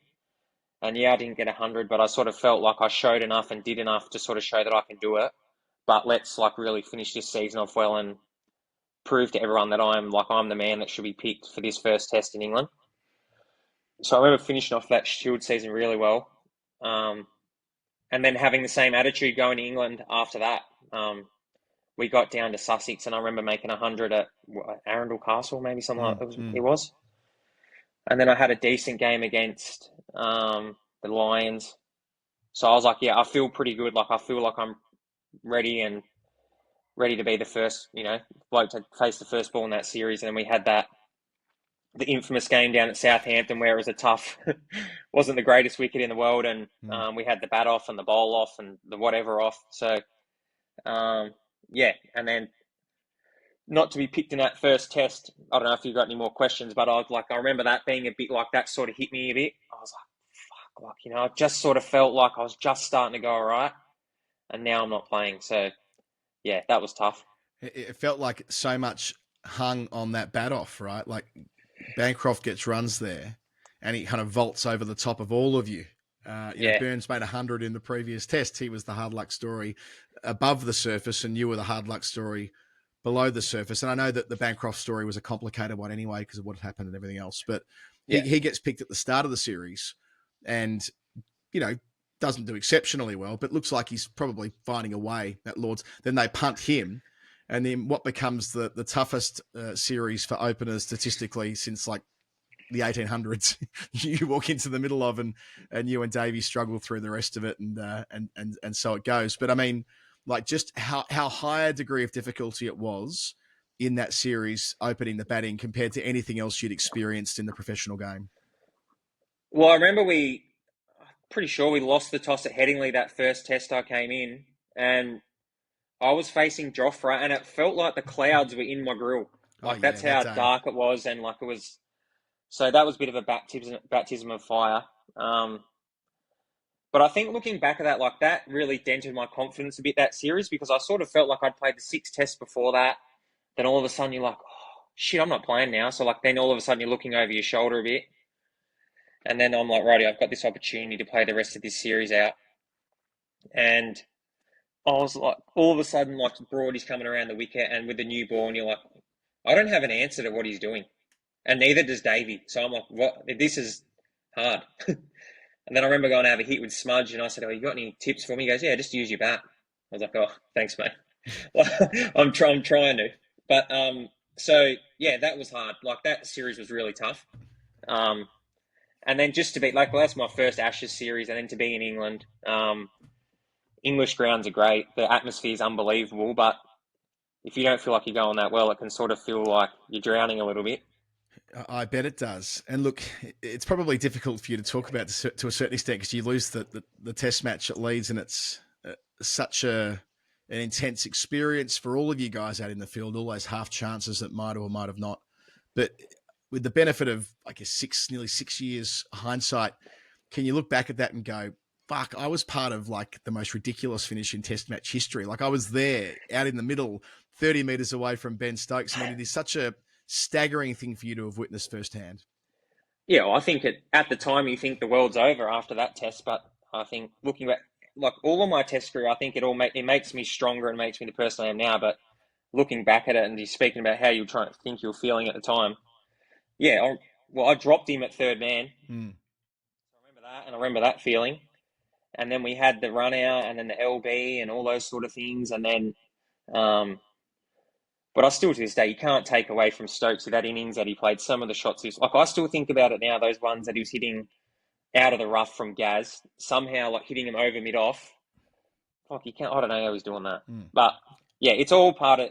And yeah, I didn't get 100, but I sort of felt like I showed enough and did enough to sort of show that I can do it. But let's like really finish this season off well and prove to everyone that I'm the man that should be picked for this first test in England. So I remember finishing off that Shield season really well. And then having the same attitude going to England after that. We got down to Sussex, and I remember making 100 at Arundel Castle, maybe something like that it was. And then I had a decent game against the Lions. So I was like, yeah, I feel pretty good. Like I feel like I'm ready to be the first, bloke to face the first ball in that series. And then we had the infamous game down at Southampton where it was a tough, wasn't the greatest wicket in the world. And we had the bat off and the bowl off and the whatever off. So, yeah. And then not to be picked in that first test. I don't know if you've got any more questions, but I remember that being a bit like that sort of hit me a bit. I was like, fuck, I just sort of felt like I was just starting to go all right. And now I'm not playing. So, yeah, that was tough. It felt like so much hung on that bat off, right? Like Bancroft gets runs there and he kind of vaults over the top of all of you. Burns made 100 in the previous test. He was the hard luck story above the surface and you were the hard luck story below the surface. And I know that the Bancroft story was a complicated one anyway because of what had happened and everything else. But he gets picked at the start of the series and, doesn't do exceptionally well, but looks like he's probably finding a way at Lords. Then they punt him. And then what becomes the toughest series for openers statistically since like the 1800s, you walk into the middle of and you and Davey struggle through the rest of it. And so it goes. But I mean, like just how high a degree of difficulty it was in that series opening the batting compared to anything else you'd experienced in the professional game. Well, I remember pretty sure we lost the toss at Headingley that first test I came in, and I was facing Joffre, and it felt like the clouds were in my grill. That's how dark it was, and it was. So that was a bit of a baptism of fire. But I think looking back at that, that really dented my confidence a bit that series because I sort of felt like I'd played the 6 tests before that. Then all of a sudden you're like, oh, shit, I'm not playing now. So then all of a sudden you're looking over your shoulder a bit. And then I'm like, righty, I've got this opportunity to play the rest of this series out. And I was like, all of a sudden, Broady's coming around the wicket and with the new ball, and you're like, I don't have an answer to what he's doing. And neither does Davey. So I'm like, what? This is hard. And then I remember going to have a hit with Smudge, and I said, oh, you got any tips for me? He goes, yeah, just use your bat. I was like, oh, thanks, mate. I'm trying to. But, so, yeah, that was hard. That series was really tough. And then just to be, that's my first Ashes series, and then to be in England, English grounds are great. The atmosphere is unbelievable, but if you don't feel like you're going that well, it can sort of feel like you're drowning a little bit. I bet it does. And look, it's probably difficult for you to talk about to a certain extent because you lose the test match at Leeds, and it's such an intense experience for all of you guys out in the field, all those half chances that might or might have not. But with the benefit of, I guess, nearly 6 years hindsight, can you look back at that and go, fuck, I was part of the most ridiculous finish in test match history. I was there out in the middle, 30 metres away from Ben Stokes. I mean, it is such a staggering thing for you to have witnessed firsthand. Yeah, well, I think at the time you think the world's over after that test, but I think looking back, all of my test career, I think it makes me stronger and makes me the person I am now. But looking back at it and you're speaking about how you think you were feeling at the time, yeah, I dropped him at third man. I remember that, and I remember that feeling. And then we had the run out and then the LB and all those sort of things. And then, but I still, to this day, you can't take away from Stokes with that innings that he played. Some of the shots, I still think about it now, those ones that he was hitting out of the rough from Gaz, somehow hitting him over mid-off. You can't, I don't know how he's doing that. But yeah, it's all part of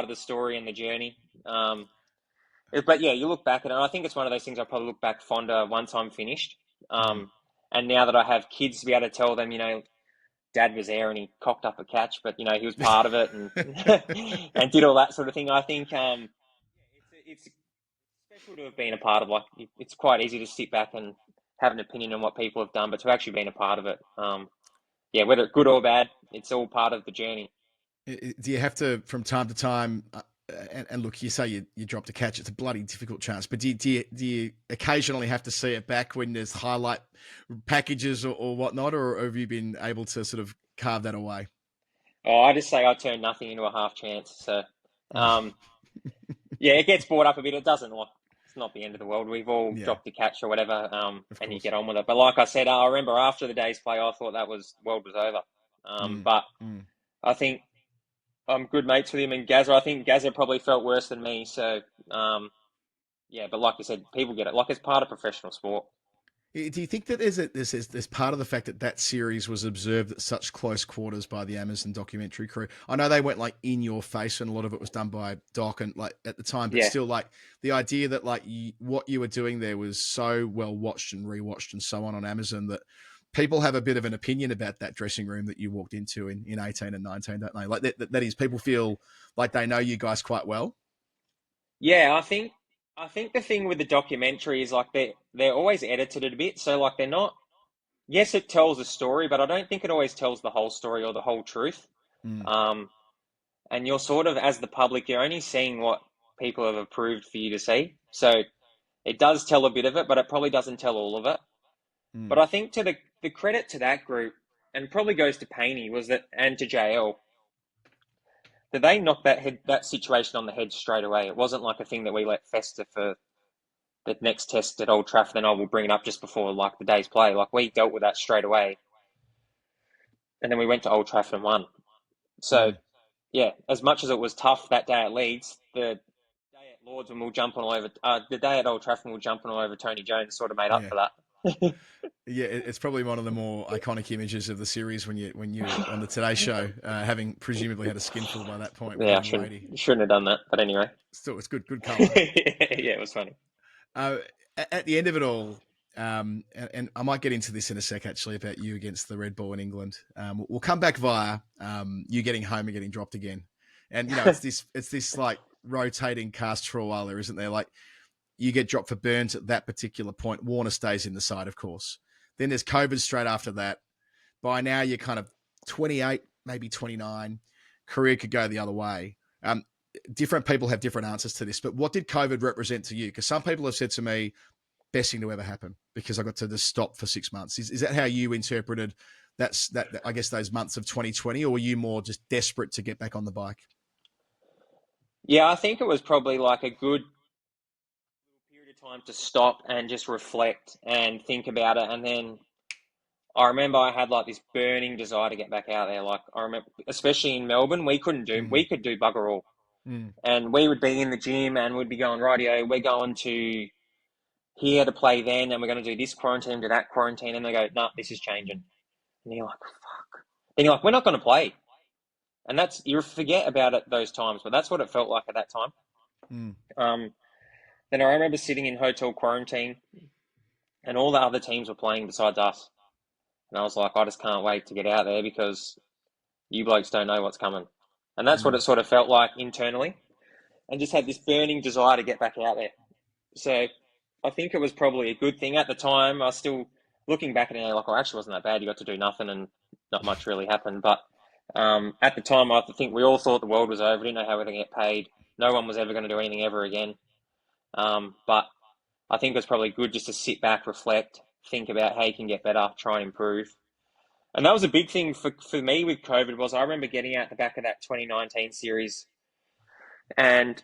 the story and the journey. But yeah, you look back at it, and I think it's one of those things I probably look back fonder once I'm finished. And now that I have kids to be able to tell them, dad was there and he cocked up a catch, but he was part of it and and did all that sort of thing. I think it's special to have been a part of. Like, it's quite easy to sit back and have an opinion on what people have done, but to actually been a part of it, whether good or bad, it's all part of the journey. Do you have to, from time to time, and look, you say you dropped a catch, it's a bloody difficult chance, but do you occasionally have to see it back when there's highlight packages or whatnot, or have you been able to sort of carve that away? Oh, I just say I turned nothing into a half chance. So, it gets brought up a bit. It doesn't, like, it's not the end of the world. We've all dropped a catch or whatever, and you get on with it. But like I said, I remember after the day's play, I thought the world was over. But I think I'm good mates with him and Gazza. I think Gazza probably felt worse than me. So, but like you said, people get it. Like, it's part of professional sport. Do you think that there's part of the fact that series was observed at such close quarters by the Amazon documentary crew? I know they went like in your face, and a lot of it was done by Doc and like at the time, but still, like the idea that like what you were doing there was so well watched and rewatched and so on Amazon that people have a bit of an opinion about that dressing room that you walked into in 18 and 19, don't they? Like that is, people feel like they know you guys quite well. Yeah, I think the thing with the documentary is like they're always edited a bit, so like they're not. Yes, it tells a story, but I don't think it always tells the whole story or the whole truth. And you're sort of, as the public, you're only seeing what people have approved for you to see. So it does tell a bit of it, but it probably doesn't tell all of it. But I think to the credit to that group, and probably goes to Paney, and to JL, that they knocked that situation on the head straight away. It wasn't like a thing that we let fester for the next test at Old Trafford, and I will bring it up just before like the day's play. Like, we dealt with that straight away, and then we went to Old Trafford and won. So, as much as it was tough that day at Leeds, the day at Lords when we were jumping all over, the day at Old Trafford when we were jumping all over Tony Jones sort of made up for that. It's probably one of the more iconic images of the series when you on the Today Show, having presumably had a skinful by that point. Yeah, shouldn't have done that, but anyway. Still, it's good colour. It was funny. At the end of it all, and I might get into this in a sec, actually, about you against the Red Bull in England. We'll come back via you getting home and getting dropped again, and it's this like rotating cast for a while there, isn't there? Like, you get dropped for Burns at that particular point. Warner stays in the side, of course. Then there's COVID straight after that. By now, you're kind of 28, maybe 29. Career could go the other way. Different people have different answers to this, but what did COVID represent to you? Because some people have said to me, best thing to ever happen because I got to just stop for 6 months. Is that how you interpreted that, I guess, those months of 2020, or were you more just desperate to get back on the bike? Yeah, I think it was probably like a good period of time to stop and just reflect and think about it. And then I remember I had like this burning desire to get back out there. Like, I remember, especially in Melbourne, we could do bugger all. And we would be in the gym and we'd be going, rightio, we're going to here to play then, and we're going to do this quarantine, do that quarantine. And they go, no, this is changing. And you're like, fuck. And you're like, we're not going to play. And you forget about it those times, but that's what it felt like at that time. Then I remember sitting in hotel quarantine and all the other teams were playing besides us. And I was like, I just can't wait to get out there because you blokes don't know what's coming. And that's what it sort of felt like internally, and just had this burning desire to get back out there. So I think it was probably a good thing at the time. I was still looking back at it like, oh, actually wasn't that bad. You got to do nothing and not much really happened. But at the time, I think we all thought the world was over. We didn't know how we were going to get paid. No one was ever going to do anything ever again. But I think it was probably good just to sit back, reflect, think about how you can get better, try and improve. And that was a big thing for me with COVID. Was I remember getting out the back of that 2019 series and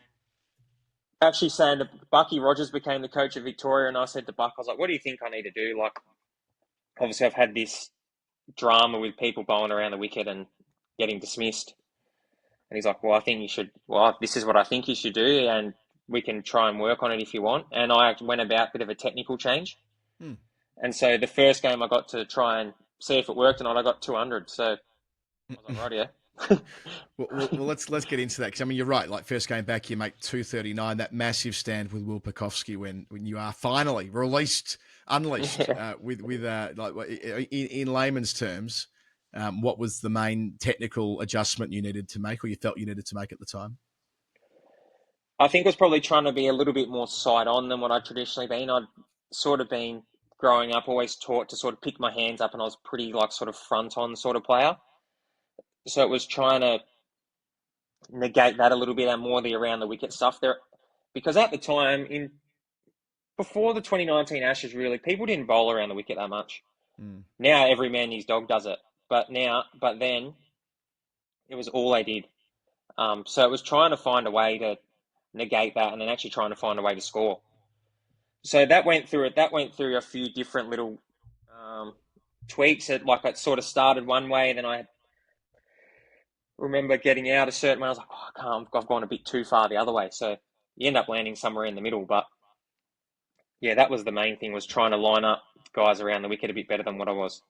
actually saying to Bucky Rogers became the coach of Victoria, and I said to Buck, I was like, what do you think I need to do? Like, obviously I've had this drama with people bowling around the wicket and getting dismissed. And he's like, well, this is what I think you should do, and we can try and work on it if you want. And I went about a bit of a technical change. And so the first game I got to try and see if it worked or not, I got 200. So I was like, rightio. well, let's get into that, because I mean, you're right. Like, first game back, you make 239. That massive stand with Will Pekowski when you are finally unleashed. With in layman's terms, What was the main technical adjustment you needed to make, or you felt you needed to make at the time? I think it was probably trying to be a little bit more side on than what I'd traditionally been. I'd sort of been growing up, always taught to sort of pick my hands up, and I was pretty like sort of front on sort of player. So it was trying to negate that a little bit and more the around the wicket stuff there, because at the time in before the 2019 Ashes, really people didn't bowl around the wicket that much. Mm. Now every man and his dog does it, but then it was all they did. So it was trying to find a way to negate that, and then actually trying to find a way to score. So that went through it. That went through a few different little tweaks. It sort of started one way, and then I remember getting out a certain way. I was like, oh, I can't. I've gone a bit too far the other way. So you end up landing somewhere in the middle. But yeah, that was the main thing, was trying to line up guys around the wicket a bit better than what I was.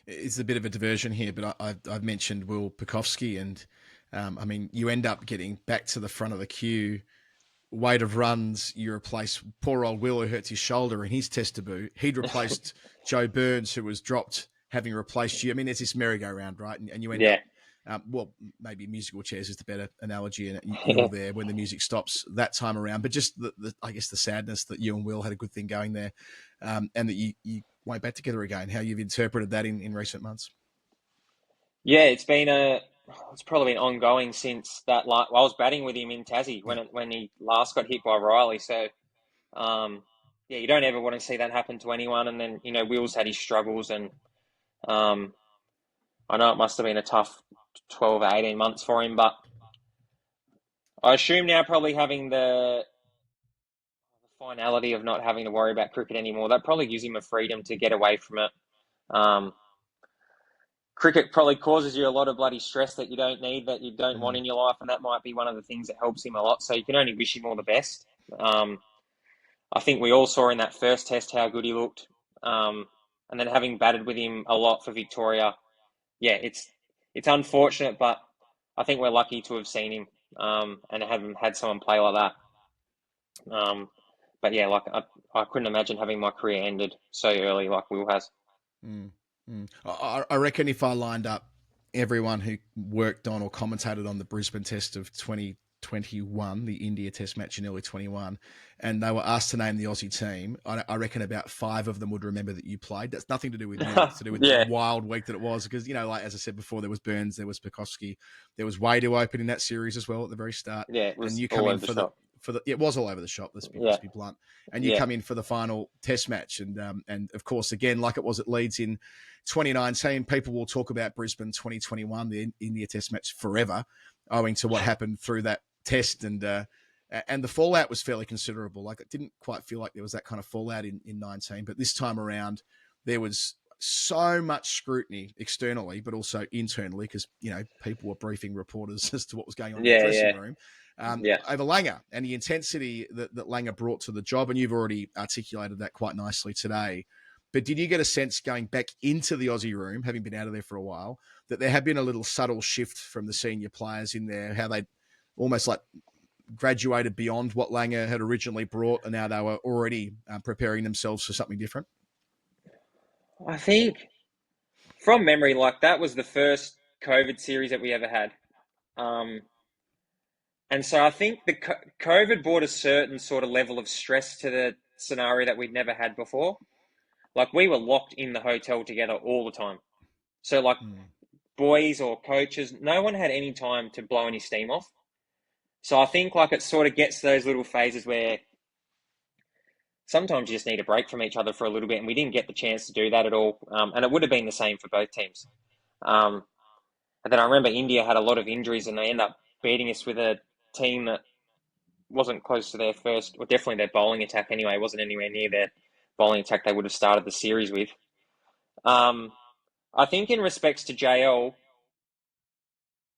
It's a bit of a diversion here, but I've mentioned Will Pekowski, and I mean, you end up getting back to the front of the queue. Weight of runs, you replace poor old Will, who hurts his shoulder in his test debut. He'd replaced Joe Burns, who was dropped, having replaced you. I mean, there's this merry-go-round, right? And you end Yeah. up, well, maybe musical chairs is the better analogy, and you're there when the music stops that time around. But just I guess the sadness that you and Will had a good thing going there, and that you went back together again. How you've interpreted that in recent months? Yeah, it's probably been ongoing since that. I was batting with him in Tassie when he last got hit by Riley. So, yeah, you don't ever want to see that happen to anyone. And then Will's had his struggles, and I know it must have been a tough 12, 18 months for him. But I assume now, probably having the finality of not having to worry about cricket anymore, that probably gives him a freedom to get away from it. Um, Cricket probably causes you a lot of bloody stress that you don't need, that you don't want in your life, and that might be one of the things that helps him a lot. So you can only wish him all the best. I think we all saw in that first test how good he looked, and then having batted with him a lot for Victoria, yeah, it's unfortunate, but I think we're lucky to have seen him and have had someone play like that. But yeah, like I couldn't imagine having my career ended so early like Will has. Mm. I reckon if I lined up everyone who worked on or commentated on the Brisbane Test of 2021, the India Test match in early 21, and they were asked to name the Aussie team, I reckon about 5 of them would remember that you played. That's nothing to do with you. It's to do with Yeah. the wild week that it was. Because, like as I said before, there was Burns, there was Pekowski, there was Wade who opened in that series as well at the very start. Yeah, it was and you all come in over the for shop. it was all over the shop. Let's Yeah. be blunt. And you Yeah. come in for the final Test match, and of course, again, like it was at Leeds in 2019, people will talk about Brisbane 2021, the India Test match, forever, owing to what happened through that test, and the fallout was fairly considerable. Like, it didn't quite feel like there was that kind of fallout in 19, but this time around there was so much scrutiny externally, but also internally, because people were briefing reporters as to what was going on in the dressing room. Over Langer and the intensity that Langer brought to the job, and you've already articulated that quite nicely today. But did you get a sense going back into the Aussie room, having been out of there for a while, that there had been a little subtle shift from the senior players in there, how they almost like graduated beyond what Langer had originally brought, and now they were already preparing themselves for something different? I think from memory, like that was the first COVID series that we ever had. And so I think the COVID brought a certain sort of level of stress to the scenario that we'd never had before. Like, we were locked in the hotel together all the time. So like boys or coaches, no one had any time to blow any steam off. So I think like it sort of gets those little phases where sometimes you just need a break from each other for a little bit, and we didn't get the chance to do that at all. And it would have been the same for both teams. And then I remember India had a lot of injuries, and they ended up beating us with a team that wasn't close to their first, or definitely their bowling attack anyway. It wasn't anywhere near their bowling attack they would have started the series with. I think in respects to JL,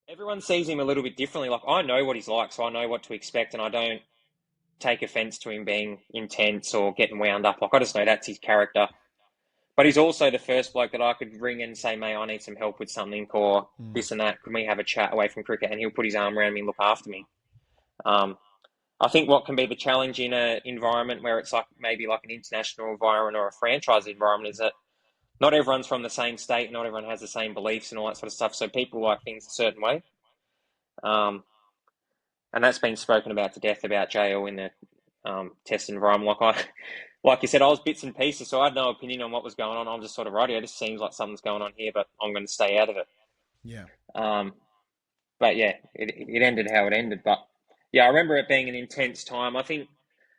everyone sees him a little bit differently. Like, I know what he's like, so I know what to expect, and I don't take offense to him being intense or getting wound up. Like, I just know that's his character. But he's also the first bloke that I could ring and say, mate, I need some help with something, or this and that. Can we have a chat away from cricket? And he'll put his arm around me and look after me. I think what can be the challenge in an environment where it's like maybe like an international environment or a franchise environment is that not everyone's from the same state, not everyone has the same beliefs and all that sort of stuff. So people like things a certain way. And that's been spoken about to death about JL in the test environment. Like you said, I was bits and pieces, so I had no opinion on what was going on. I'm just sort of, right, yeah, this seems like something's going on here, but I'm going to stay out of it. Yeah. But yeah, it ended how it ended. But yeah, I remember it being an intense time. I think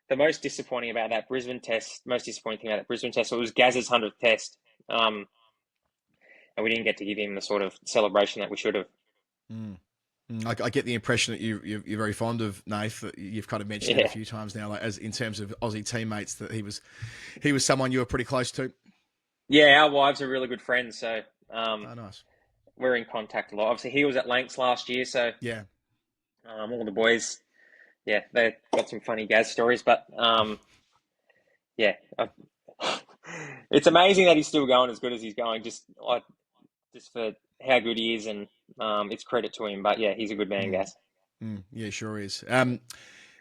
the most disappointing thing about that Brisbane test, was Gaz's 100th test. And we didn't get to give him the sort of celebration that we should have. I get the impression that you're very fond of Nath. That you've kind of mentioned it a few times now, like as in terms of Aussie teammates, that he was someone you were pretty close to. Yeah, our wives are really good friends, so Nice. we're in contact a lot. Obviously, he was at Lancs last year, so Yeah. all the boys, yeah, they've got some funny Gaz stories, but yeah, it's amazing that he's still going as good as he's going. Just for how good he is, and it's credit to him. But yeah, he's a good man, Gaz. Yeah, sure is.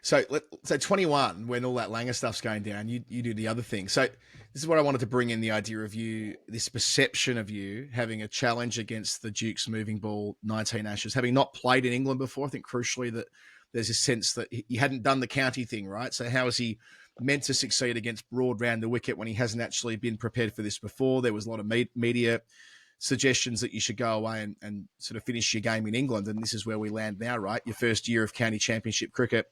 So 21, when all that Langer stuff's going down, you do the other thing. So this is what I wanted to bring in, the idea of you, this perception of you having a challenge against the Duke's moving ball 19 Ashes, having not played in England before. I think crucially that there's a sense that he hadn't done the county thing, right? So how is he meant to succeed against Broad round the wicket when he hasn't actually been prepared for this before? There was a lot of media suggestions that you should go away and sort of finish your game in England. And this is where we land now, right? Your first year of county championship cricket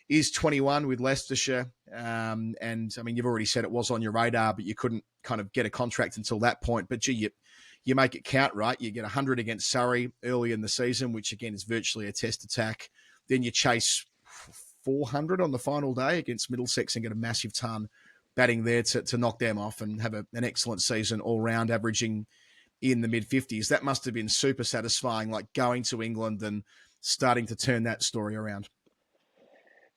is 21 with Leicestershire. And I mean, you've already said it was on your radar, but you couldn't kind of get a contract until that point. But gee, you make it count, right? You get 100 against Surrey early in the season, which again is virtually a test attack. Then you chase 400 on the final day against Middlesex and get a massive ton batting there to knock them off and have an excellent season all round, averaging in the mid-50s. That must have been super satisfying, like going to England and starting to turn that story around.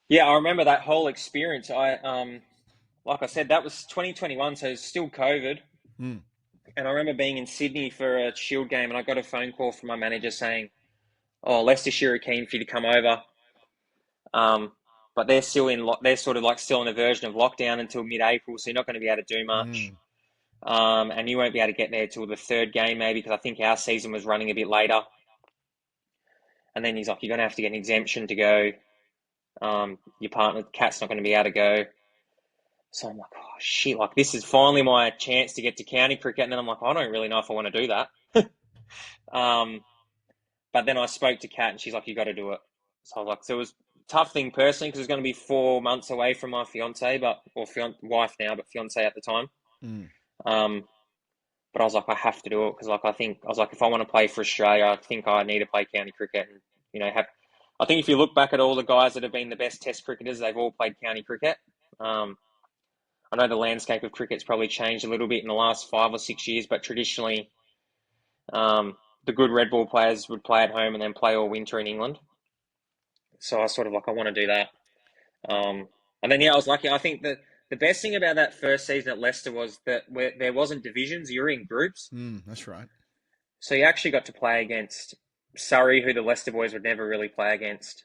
Yeah, I remember that whole experience. Like I said, that was 2021, so it's still COVID. And I remember being in Sydney for a Shield game, and I got a phone call from my manager saying, "Oh, Leicestershire are keen for you to come over, but they're still they're sort of like still in a version of lockdown until mid-April, so you're not going to be able to do much." And you won't be able to get there till the third game, maybe, because I think our season was running a bit later. And then he's like, "You're going to have to get an exemption to go. Your partner, Kat's not going to be able to go." So I'm like, oh, shit, like this is finally my chance to get to county cricket. And then I'm like, I don't really know if I want to do that. But then I spoke to Kat and she's like, you got to do it. So I was like, so it was a tough thing personally because it was going to be 4 months away from my fiance, wife now, but fiance at the time. But I was like, I have to do it because if I want to play for Australia, I think I need to play county cricket. And, I think if you look back at all the guys that have been the best test cricketers, they've all played county cricket. I know the landscape of cricket's probably changed a little bit in the last 5 or 6 years, but traditionally, the good red ball players would play at home and then play all winter in England. So I was sort of like, I want to do that. And then, I was lucky. I think that the best thing about that first season at Leicester was that there wasn't divisions. You were in groups. That's right. So you actually got to play against Surrey, who the Leicester boys would never really play against.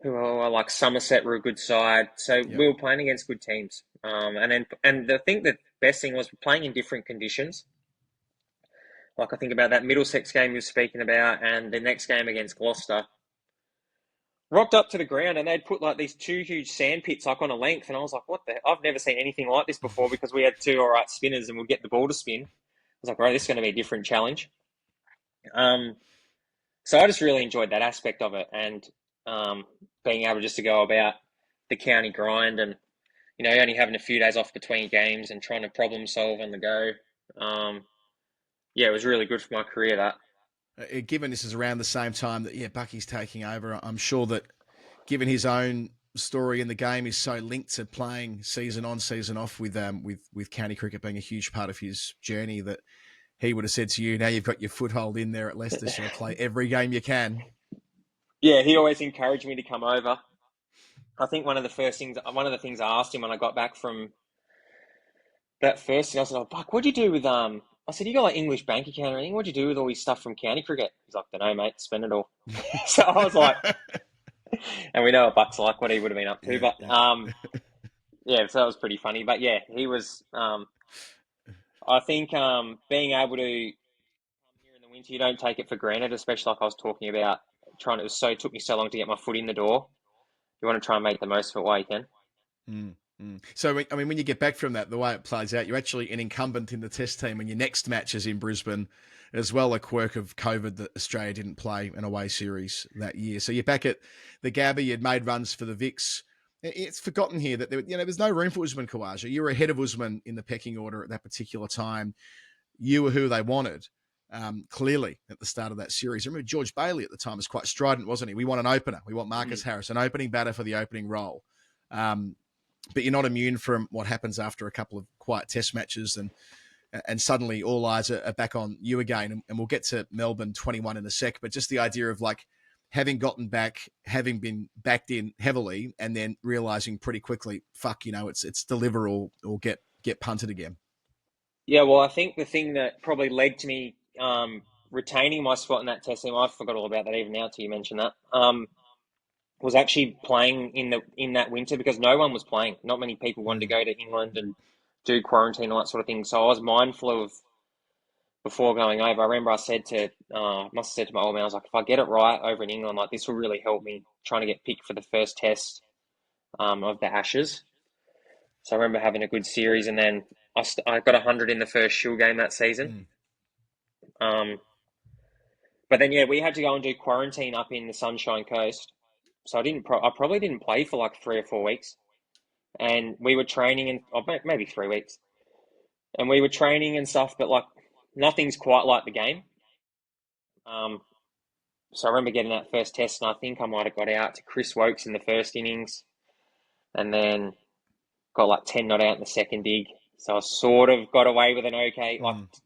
Who are like Somerset were a good side. So we were playing against good teams. And the best thing was playing in different conditions. Like I think about that Middlesex game you were speaking about and the next game against Gloucester. Rocked up to the ground and they'd put like these 2 huge sand pits like on a length. And I was like, what the? I've never seen anything like this before because we had 2 all right spinners and we'd get the ball to spin. I was like, right, this is going to be a different challenge. So I just really enjoyed that aspect of it and being able just to go about the county grind and, only having a few days off between games and trying to problem solve on the go. It was really good for my career, that. Given this is around the same time that, Bucky's taking over, I'm sure that given his own story in the game is so linked to playing season on, season off with county cricket being a huge part of his journey that he would have said to you, now you've got your foothold in there at Leicester, so play every game you can. Yeah, he always encouraged me to come over. I think one of the things I asked him when I got back from that first thing, I said, "Oh, Buck, what'd you do with I said, you got like English bank account or anything? What'd you do with all your stuff from county cricket?" He's like, "Don't know, mate, spend it all." So I was like, and we know what Buck's like, what he would have been up to. So that was pretty funny. But yeah, he was I think being able to come here in the winter, you don't take it for granted, especially like I was talking about it took me so long to get my foot in the door. You want to try and make the most of it while you can. Mm, mm. So, I mean, when you get back from that, the way it plays out, you're actually an incumbent in the test team, and your next match is in Brisbane, as well. A quirk of COVID that Australia didn't play an away series that year. So you're back at the Gabba. You'd made runs for the Vicks. It's forgotten here that there's no room for Usman Khawaja. You were ahead of Usman in the pecking order at that particular time. You were who they wanted. Clearly, at the start of that series, I remember George Bailey at the time was quite strident, wasn't he? We want an opener. We want Marcus Harris, an opening batter for the opening role. But you're not immune from what happens after a couple of quiet test matches, and suddenly all eyes are back on you again. And we'll get to Melbourne 21 in a sec, but just the idea of like having gotten back, having been backed in heavily, and then realizing pretty quickly, fuck, it's deliver or get punted again. Yeah, well, I think the thing that probably led to me retaining my spot in that test team, I forgot all about that even now till you mentioned that, was actually playing in that winter because no one was playing. Not many people wanted to go to England and do quarantine and all that sort of thing. So I was mindful of before going over. I remember I must have said to my old man, I was like, if I get it right over in England, like this will really help me trying to get picked for the first test of the Ashes. So I remember having a good series, and then I got 100 in the first Shield game that season. But then yeah, we had to go and do quarantine up in the Sunshine Coast. So I probably didn't play for like 3 or 4 weeks, and we were training maybe 3 weeks, and we were training and stuff, but like nothing's quite like the game. So I remember getting that first test, and I think I might have got out to Chris Wokes in the first innings, and then got like 10 not out in the second dig. So I sort of got away with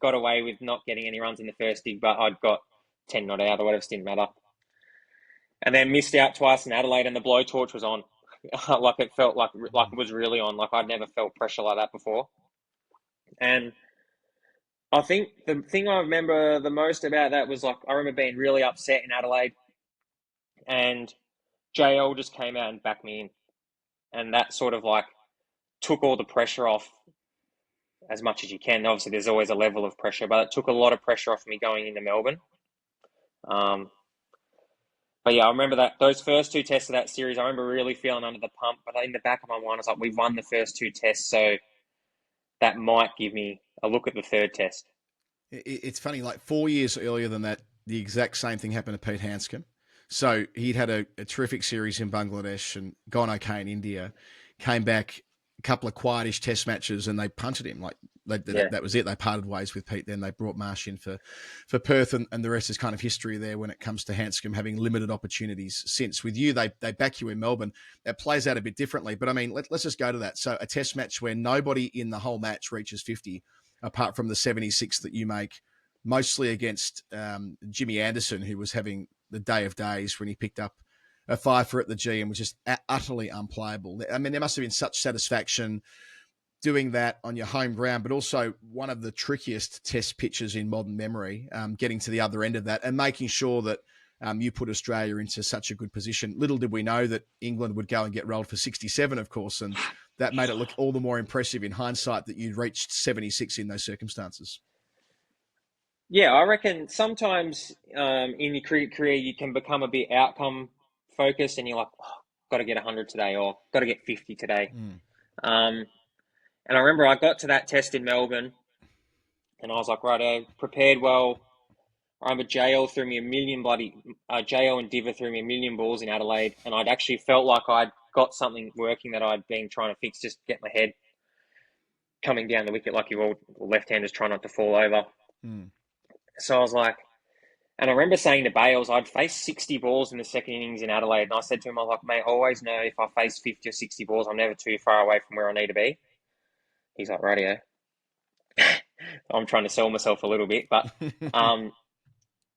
got away with not getting any runs in the first dig, but I'd got 10 not out or whatever, it didn't matter. And then missed out twice in Adelaide, and the blowtorch was on. Like it felt like it was really on. Like I'd never felt pressure like that before. And I think the thing I remember the most about that was like I remember being really upset in Adelaide, and JL just came out and backed me in, and that sort of like took all the pressure off as much as you can. Obviously, there's always a level of pressure, but it took a lot of pressure off me going into Melbourne. But yeah, I remember that those first two tests of that series, I remember really feeling under the pump. But in the back of my mind, I was like, we've won the first two tests, so that might give me a look at the third test. It's funny, like 4 years earlier than that, the exact same thing happened to Pete Hanscom. So he'd had a terrific series in Bangladesh and gone okay in India, came back a couple of quietish test matches, and they punted him. Like that was it. They parted ways with Pete. Then they brought Marsh in for Perth, and the rest is kind of history there when it comes to Hanscom having limited opportunities since. With you, they back you in Melbourne. That plays out a bit differently. But I mean, let's just go to that. So a test match where nobody in the whole match reaches 50, apart from the 76 that you make, mostly against Jimmy Anderson, who was having the day of days when he picked up a fifer at the G and was just utterly unplayable. I mean, there must have been such satisfaction doing that on your home ground, but also one of the trickiest test pitches in modern memory, getting to the other end of that and making sure that you put Australia into such a good position. Little did we know that England would go and get rolled for 67, of course, and that made it look all the more impressive in hindsight that you'd reached 76 in those circumstances. Yeah, I reckon sometimes in your cricket career you can become a bit outcome focused, and you're like, oh, got to get 100 today or got to get 50 today. And I remember I got to that test in Melbourne, and I was like, right, I prepared well. I remember JL threw me JL and Diver threw me a million balls in Adelaide, and I'd actually felt like I'd got something working that I'd been trying to fix, just get my head coming down the wicket like you all left-handers try not to fall over. So I was like, and I remember saying to Bales, I'd faced 60 balls in the second innings in Adelaide, and I said to him, I was like, mate, I always know if I face 50 or 60 balls, I'm never too far away from where I need to be. He's like, radio. I'm trying to sell myself a little bit, but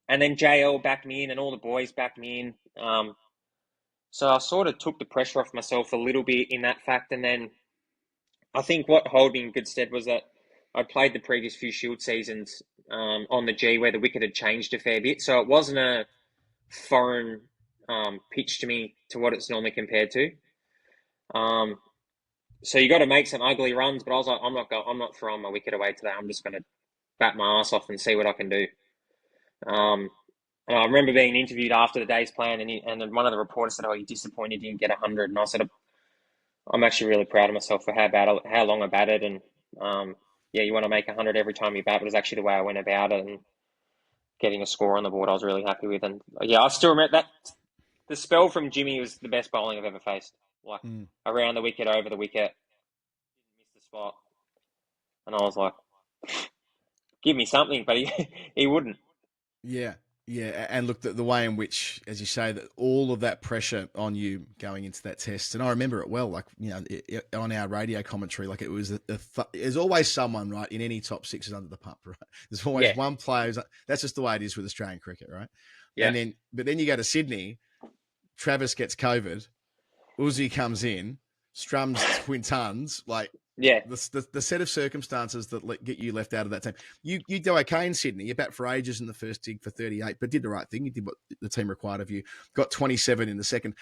and then JL backed me in, and all the boys backed me in. So I sort of took the pressure off myself a little bit in that fact, and then I think what held me in good stead was that I'd played the previous few Shield seasons on the G where the wicket had changed a fair bit, so it wasn't a foreign pitch to me to what it's normally compared to. So you got to make some ugly runs. But I was like, I'm not throwing my wicket away today. I'm just going to bat my ass off and see what I can do. Um, and I remember being interviewed after the day's plan, and one of the reporters said, "Oh, you're disappointed you didn't get 100." And I said, "I'm actually really proud of myself for how long I batted, and yeah, you want to make 100 every time you bat, but it's actually the way I went about it, and getting a score on the board, I was really happy with. And yeah, I still remember that the spell from Jimmy was the best bowling I've ever faced. Like Mm. around the wicket, over the wicket, didn't miss the spot, and I was like, give me something, but he wouldn't. Yeah, yeah, and look, the way in which, as you say, that all of that pressure on you going into that test, and I remember it well. Like on our radio commentary, like it was there's always someone right in any top sixes under the pump, right? There's always Yeah, one player. That's just the way it is with Australian cricket, right? yeah, And then, but then you go to Sydney, Travis gets COVID, Uzi comes in, strums twin tons, like yeah, the set of circumstances that get you left out of that team. You do okay in Sydney. You bat for ages in the first dig for 38, but did the right thing. You did what the team required of you. Got 27 in the second.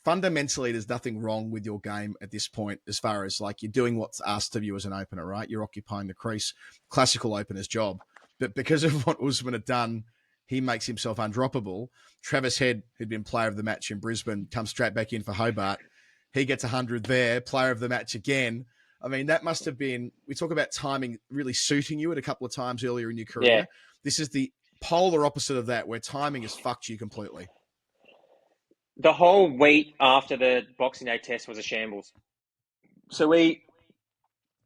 Fundamentally, there's nothing wrong with your game at this point as far as like you're doing what's asked of you as an opener, right? You're occupying the crease, classical opener's job. But because of what Usman had done, he makes himself undroppable. Travis Head, who'd been player of the match in Brisbane, comes straight back in for Hobart. He gets 100 there, player of the match again. I mean, that must have been, we talk about timing really suiting you at a couple of times earlier in your yeah. career. This is the polar opposite of that, where timing has fucked you completely. The whole week after the Boxing Day test was a shambles. So we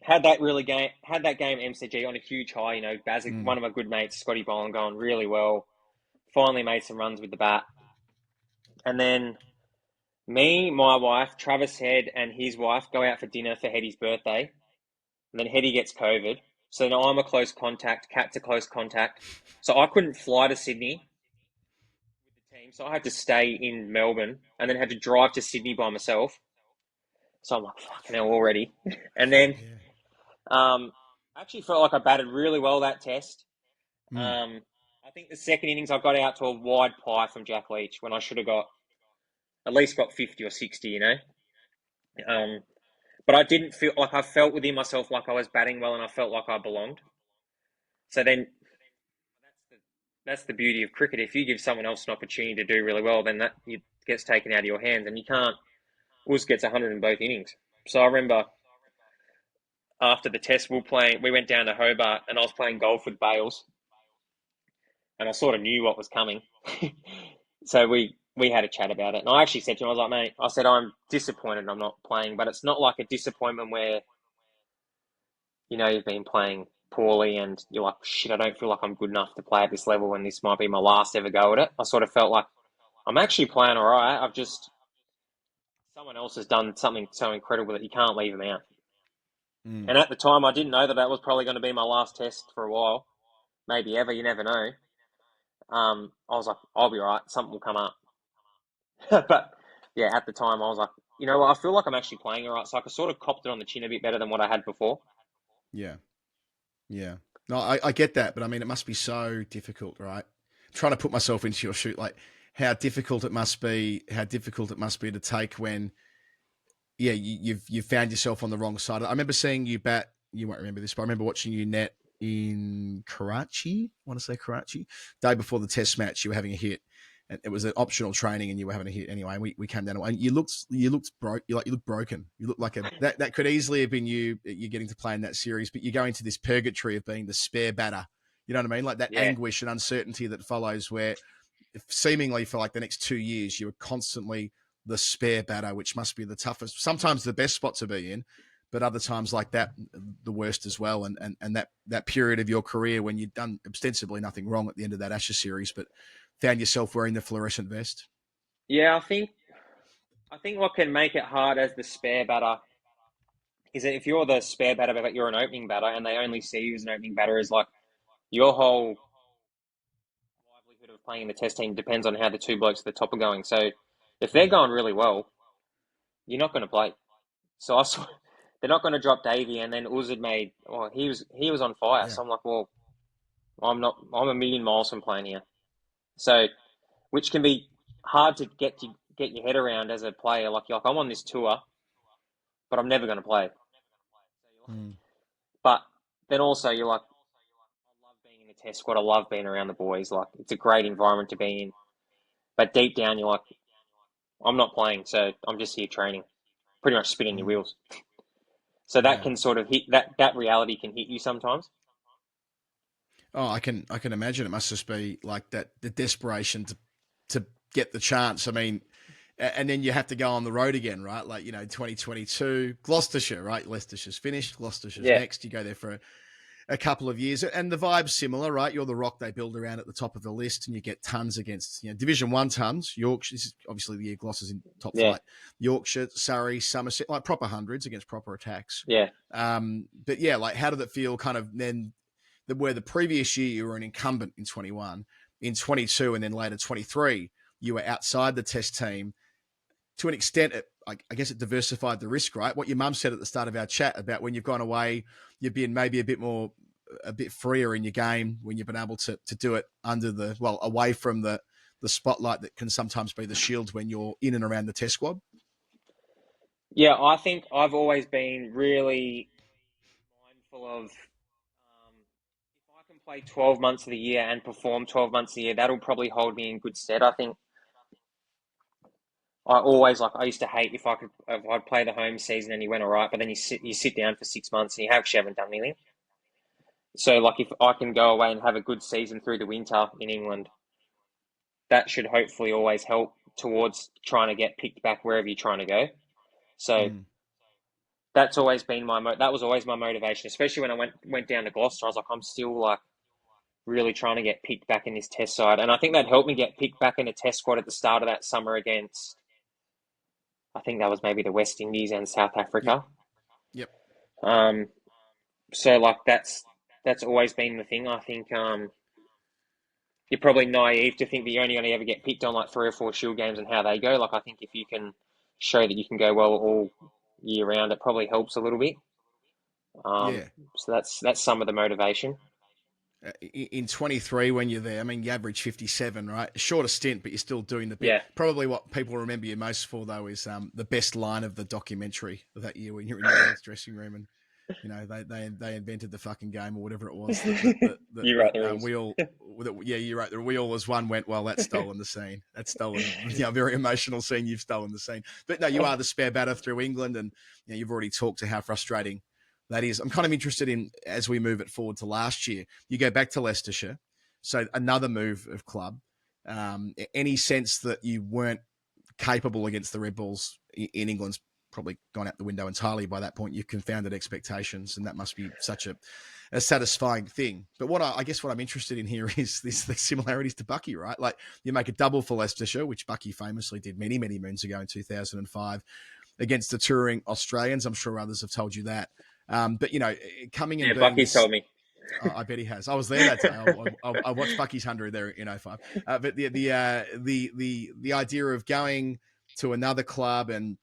had that game MCG on a huge high. You know, Mm. one of my good mates, Scotty Boland, going really well. Finally made some runs with the bat, and then me, my wife, Travis Head, and his wife go out for dinner for Hetty's birthday. And then Hetty gets COVID. So now I'm a close contact, Cat's a close contact. So I couldn't fly to Sydney with the team. So I had to stay in Melbourne and then had to drive to Sydney by myself. So I'm like, fucking hell already. And then Yeah. I actually felt like I batted really well that test. Mm. I think the second innings I got out to a wide pie from Jack Leach when I should have got at least got 50 or 60, you know. Um, but I didn't feel like I felt within myself like I was batting well and I felt like I belonged. So then that's the beauty of cricket. If you give someone else an opportunity to do really well, then that gets taken out of your hands and you can't. Woods gets 100 in both innings. So I remember after the test, we went down to Hobart and I was playing golf with Bales and I sort of knew what was coming. So we had a chat about it. And I actually said to him, I was like, mate, I said, I'm disappointed I'm not playing, but it's not like a disappointment where, you know, you've been playing poorly and you're like, shit, I don't feel like I'm good enough to play at this level and this might be my last ever go at it. I sort of felt like I'm actually playing all right. Someone else has done something so incredible that you can't leave them out. Mm. And at the time, I didn't know that was probably going to be my last test for a while, maybe ever. You never know. I was like, I'll be all right. Something will come up. But yeah, at the time, I was like, you know what? I feel like I'm actually playing all right. So I could sort of copped it on the chin a bit better than what I had before. Yeah. Yeah. No, I get that, but I mean, it must be so difficult, right? Trying to put myself into your shoe, like how difficult it must be, to take when, yeah, you've found yourself on the wrong side. I remember seeing you bat. You won't remember this, but I remember watching you net in Karachi. I want to say Karachi. Day before the Test match, you were having a hit, and it was an optional training, and you were having a hit anyway. And we came down, and you looked broke. You looked broken. You looked like that could easily have been you. You're getting to play in that series, but you go into this purgatory of being the spare batter. You know what I mean? Like that Yeah, anguish and uncertainty that follows, where seemingly for like the next 2 years, you were constantly the spare batter, which must be the toughest, sometimes the best spot to be in, but other times like that, the worst as well. And that period of your career when you'd done ostensibly nothing wrong at the end of that Ashes series, but found yourself wearing the fluorescent vest. yeah. I think what can make it hard as the spare batter is that if you're the spare batter, but you're an opening batter, and they only see you as an opening batter, is like your whole livelihood of playing in the Test team depends on how the two blokes at the top are going. So if they're Mm. going really well, you're not going to play. So I saw they're not going to drop Davey, and then Uz had made. Oh, he was on fire. Yeah. So I'm like, well, I'm not. I'm a million miles from playing here. So which can be hard to get your head around as a player. Like I'm on this tour, but I'm never going to play. Mm. But then also you're like, I love being in the test squad. I love being around the boys. Like, it's a great environment to be in. But deep down, you're like, I'm not playing, so I'm just here training. Pretty much spinning your Mm. wheels. So that Yeah. can sort of hit that reality can hit you sometimes. Oh, I can imagine it must just be like that, the desperation to get the chance. I mean, and then you have to go on the road again, right? Like, 2022, Gloucestershire, right? Leicestershire's finished, Gloucestershire's Yeah, next. You go there for a couple of years, and the vibe's similar, right? You're the rock they build around at the top of the list, and you get tons against, Division One tons. Yorkshire, this is obviously the year Gloucester's in top yeah, flight. Yorkshire, Surrey, Somerset, like proper hundreds against proper attacks. yeah. But yeah, like how did it feel? Kind of then where the previous year you were an incumbent in 21, in 22, and then later 23, you were outside the test team. To an extent, I guess it diversified the risk, right? What your mum said at the start of our chat about when you've gone away, you've been maybe a bit freer in your game when you've been able to do it away from the spotlight that can sometimes be the shield when you're in and around the test squad. Yeah, I think I've always been really mindful of if I can play 12 months of the year and perform 12 months of the year, that'll probably hold me in good stead. I think I used to hate if I'd play the home season and you went all right, but then you sit down for 6 months and you actually haven't done anything. So like if I can go away and have a good season through the winter in England, that should hopefully always help towards trying to get picked back wherever you're trying to go. So Mm. that's always been that was always my motivation, especially when I went down to Gloucester. I was like, I'm still like really trying to get picked back in this test side, and I think that helped me get picked back in the test squad at the start of that summer against. I think that was maybe the West Indies and South Yep. Africa. Yep. Um, so like that's always been the thing. I think you're probably naive to think that you're only going to ever get picked on like 3 or 4 Shield games and how they go. Like I think if you can show that you can go well all year round, it probably helps a little bit. Um, Yeah. so that's some of the motivation. In 23 when you're there, I mean, you average 57, right? Shorter stint, but you're still doing the bit. Yeah, Probably what people remember you most for, though, is the best line of the documentary of that year when you're in your dad's dressing room and, they invented the fucking game or whatever it was you write the rules. we all, yeah, you're right. We all as one went, well, that's stolen the scene. That's stolen, very emotional scene. You've stolen the scene. But no, you are the spare batter through England, and you've already talked to how frustrating that is. I'm kind of interested in, as we move it forward to last year, you go back to Leicestershire, so another move of club. Any sense that you weren't capable against the Red Bulls in England's probably gone out the window entirely by that point. You've confounded expectations, and that must be such a satisfying thing. But I guess what I'm interested in here is the similarities to Bucky, right? Like you make a double for Leicestershire, which Bucky famously did many, many moons ago in 2005 against the touring Australians. I'm sure others have told you that. But coming and Yeah, being Bucky's this, told me. I bet he has. I was there that day. I watched Bucky's 100 there in '05. But the idea of going to another club and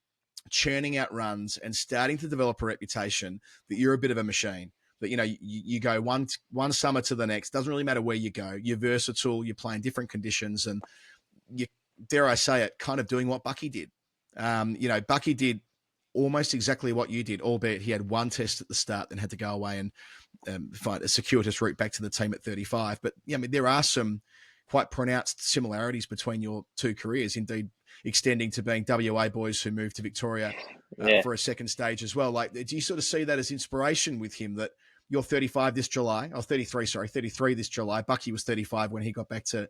churning out runs and starting to develop a reputation that you're a bit of a machine. That you go one summer to the next. Doesn't really matter where you go. You're versatile. You play in different conditions, and you, dare I say it, kind of doing what Bucky did. Bucky did almost exactly what you did, albeit he had one test at the start, then had to go away and find a circuitous route back to the team at 35. But there are some quite pronounced similarities between your two careers, indeed extending to being WA boys who moved to Victoria Yeah, for a second stage as well. Like, do you sort of see that as inspiration with him, that you're 35 this July, or 33 this July. Bucky was 35 when he got back to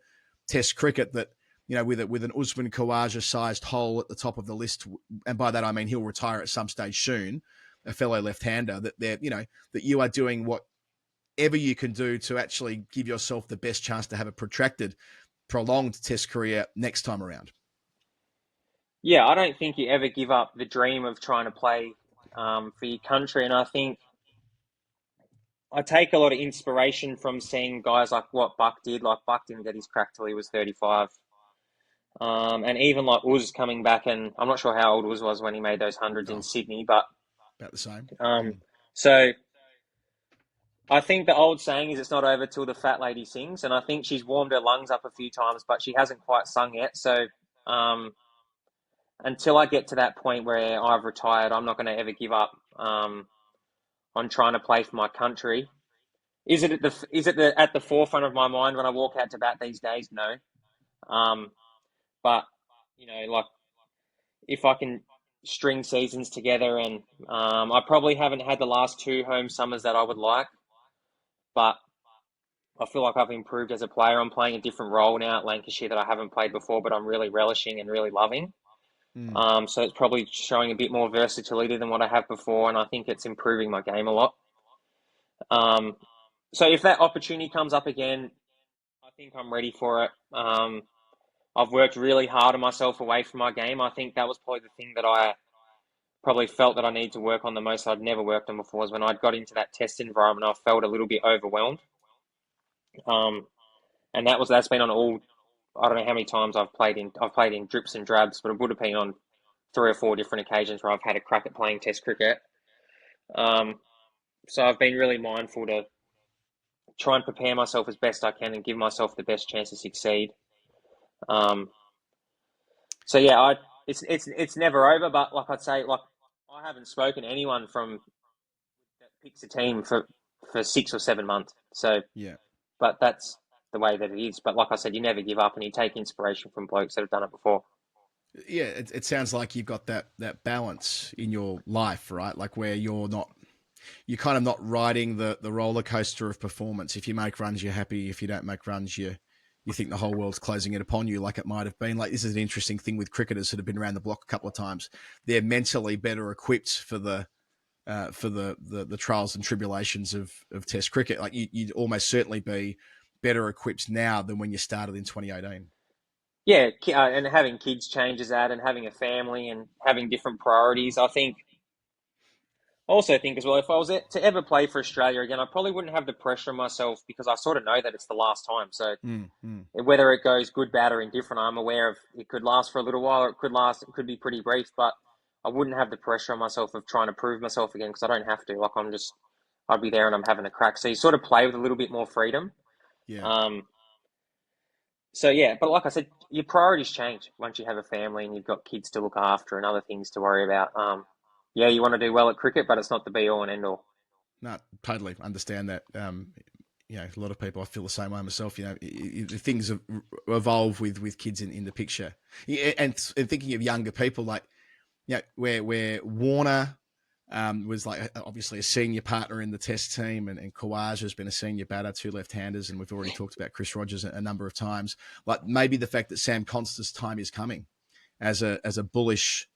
Test cricket, that with an Usman Khawaja sized hole at the top of the list, and by that I mean he'll retire at some stage soon, a fellow left-hander, that that you are doing whatever you can do to actually give yourself the best chance to have a prolonged Test career next time around. yeah. I don't think you ever give up the dream of trying to play for your country, and I think I take a lot of inspiration from seeing guys like what Buck did. Like Buck didn't get his crack till he was 35. And even like Uz coming back, and I'm not sure how old Uz was when he made those hundreds in Oh, Sydney, but about the same. so I think the old saying is it's not over till the fat lady sings, and I think she's warmed her lungs up a few times, but she hasn't quite sung yet. So um, until I get to that point where I've retired, I'm not going to ever give up. on trying to play for my country. Is it at the forefront of my mind when I walk out to bat these days? No. But like if I can string seasons together, and I probably haven't had the last 2 home summers that I would like, but I feel like I've improved as a player. I'm playing a different role now at Lancashire that I haven't played before, but I'm really relishing and really loving. So it's probably showing a bit more versatility than what I have before, and I think it's improving my game a lot. So if that opportunity comes up again, I think I'm ready for it. I've worked really hard on myself away from my game. I think that was probably the thing that I probably felt that I needed to work on the most. I'd never worked on before, was when I got into that test environment, I felt a little bit overwhelmed. And that's been on all, I don't know how many times I've played in drips and drabs, but it would have been on 3 or 4 different occasions where I've had a crack at playing test cricket. So I've been really mindful to try and prepare myself as best I can and give myself the best chance to succeed. So yeah, it's never over, but like I'd say, like I haven't spoken to anyone from that picks a team for 6 or 7 months. So Yeah. but that's the way that it is. But like I said, you never give up, and you take inspiration from blokes that have done it before. Yeah, it sounds like you've got that balance in your life, right? Like where you're kind of not riding the roller coaster of performance. If you make runs, you're happy. If you don't make runs, you think the whole world's closing in upon you, like it might have been. Like this is an interesting thing with cricketers that have been around the block a couple of times. They're mentally better equipped for the trials and tribulations of Test cricket. Like you'd almost certainly be better equipped now than when you started in 2018. Yeah, and having kids changes that, and having a family and having different priorities. I also think as well, if I was to ever play for Australia again, I probably wouldn't have the pressure on myself because I sort of know that it's the last time. So whether it goes good, bad, or indifferent, I'm aware of it could last for a little while, or it could be pretty brief, but I wouldn't have the pressure on myself of trying to prove myself again because I don't have to. Like I'd be there and I'm having a crack. So you sort of play with a little bit more freedom. Yeah. So yeah, but like I said, your priorities change once you have a family and you've got kids to look after and other things to worry about. Yeah, you want to do well at cricket, but it's not the be all and end all. No, totally understand that. A lot of people, I feel the same way myself. Things evolve with kids in the picture. Yeah, and thinking of younger people, like, where Warner was like obviously a senior partner in the Test team, and Khawaja has been a senior batter, 2 left-handers, and we've already talked about Chris Rogers a number of times. Like maybe the fact that Sam Constant's time is coming as a bullish.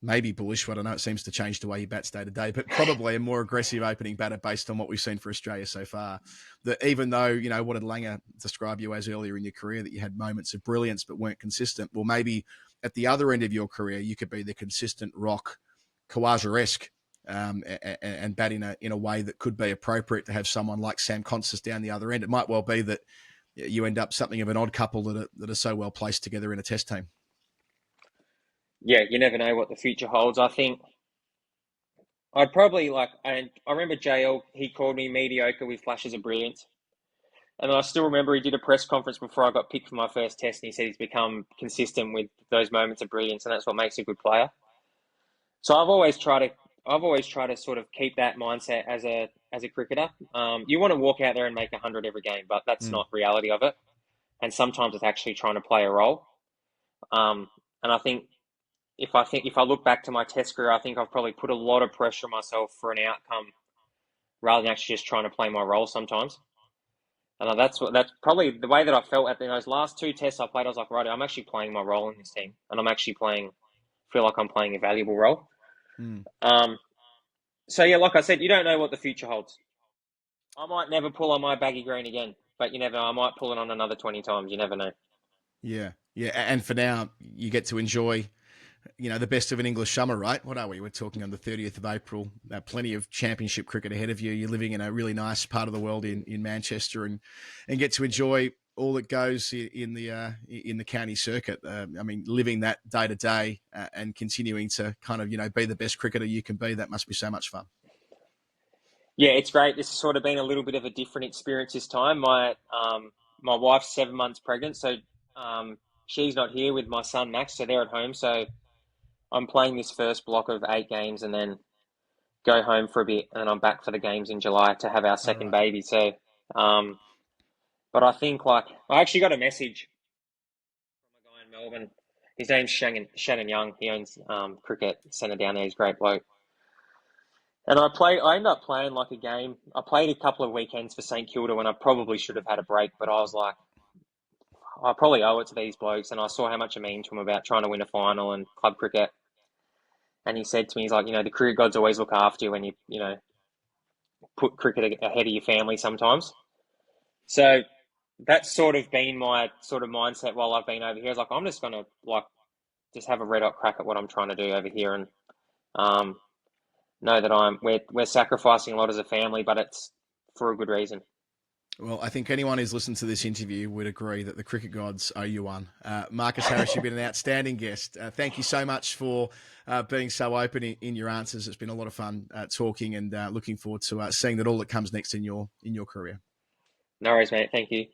Maybe bullish, I don't know. It seems to change the way he bats day to day, but probably a more aggressive opening batter based on what we've seen for Australia so far. That even though, what did Langer describe you as earlier in your career, that you had moments of brilliance but weren't consistent. Well, maybe at the other end of your career, you could be the consistent rock, Khawaja-esque, and bat in a way that could be appropriate to have someone like Sam Constant down the other end. It might well be that you end up something of an odd couple that are so well placed together in a Test team. Yeah, you never know what the future holds. I think I'd probably and I remember JL, he called me mediocre with flashes of brilliance. And I still remember he did a press conference before I got picked for my first test, and he said he's become consistent with those moments of brilliance, and that's what makes a good player. So I've always tried to sort of keep that mindset as a cricketer. You want to walk out there and make 100 every game, but that's not reality of it. And sometimes it's actually trying to play a role. And I think if I look back to my Test career, I think I've probably put a lot of pressure on myself for an outcome rather than actually just trying to play my role sometimes. And that's probably the way that I felt at those last 2 tests I played. I was like, right, I'm actually playing my role in this team, and I'm actually feel like I'm playing a valuable role. So yeah, like I said, you don't know what the future holds. I might never pull on my baggy green again, but you never know. I might pull it on another 20 times. You never know. Yeah. And for now, you get to enjoy, the best of an English summer, right? What are we? We're talking on the 30th of April. Plenty of championship cricket ahead of you. You're living in a really nice part of the world in Manchester, and get to enjoy all that goes in the county circuit. Living that day to day and continuing to kind of, be the best cricketer you can be. That must be so much fun. Yeah, it's great. This has sort of been a little bit of a different experience this time. My wife's 7 months pregnant, so she's not here with my son Max, so they're at home. So I'm playing this first block of 8 games, and then go home for a bit, and I'm back for the games in July to have our All second right. baby. So, but I think like I actually got a message from a guy in Melbourne. His name's Shannon Young. He owns cricket centre down there. He's a great bloke. And I ended up playing like a game. I played a couple of weekends for St Kilda when I probably should have had a break, but I was like, I probably owe it to these blokes. And I saw how much I mean to them about trying to win a final and club cricket. And he said to me, he's like, the cricket gods always look after you when you put cricket ahead of your family sometimes. So that's sort of been my sort of mindset while I've been over here. It's like, I'm just going to like just have a red hot crack at what I'm trying to do over here and know that we're sacrificing a lot as a family, but it's for a good reason. Well, I think anyone who's listened to this interview would agree that the cricket gods owe you one. Marcus Harris, you've been an outstanding guest. Thank you so much for being so open in your answers. It's been a lot of fun talking, and looking forward to seeing that all that comes next in your career. No worries, mate. Thank you.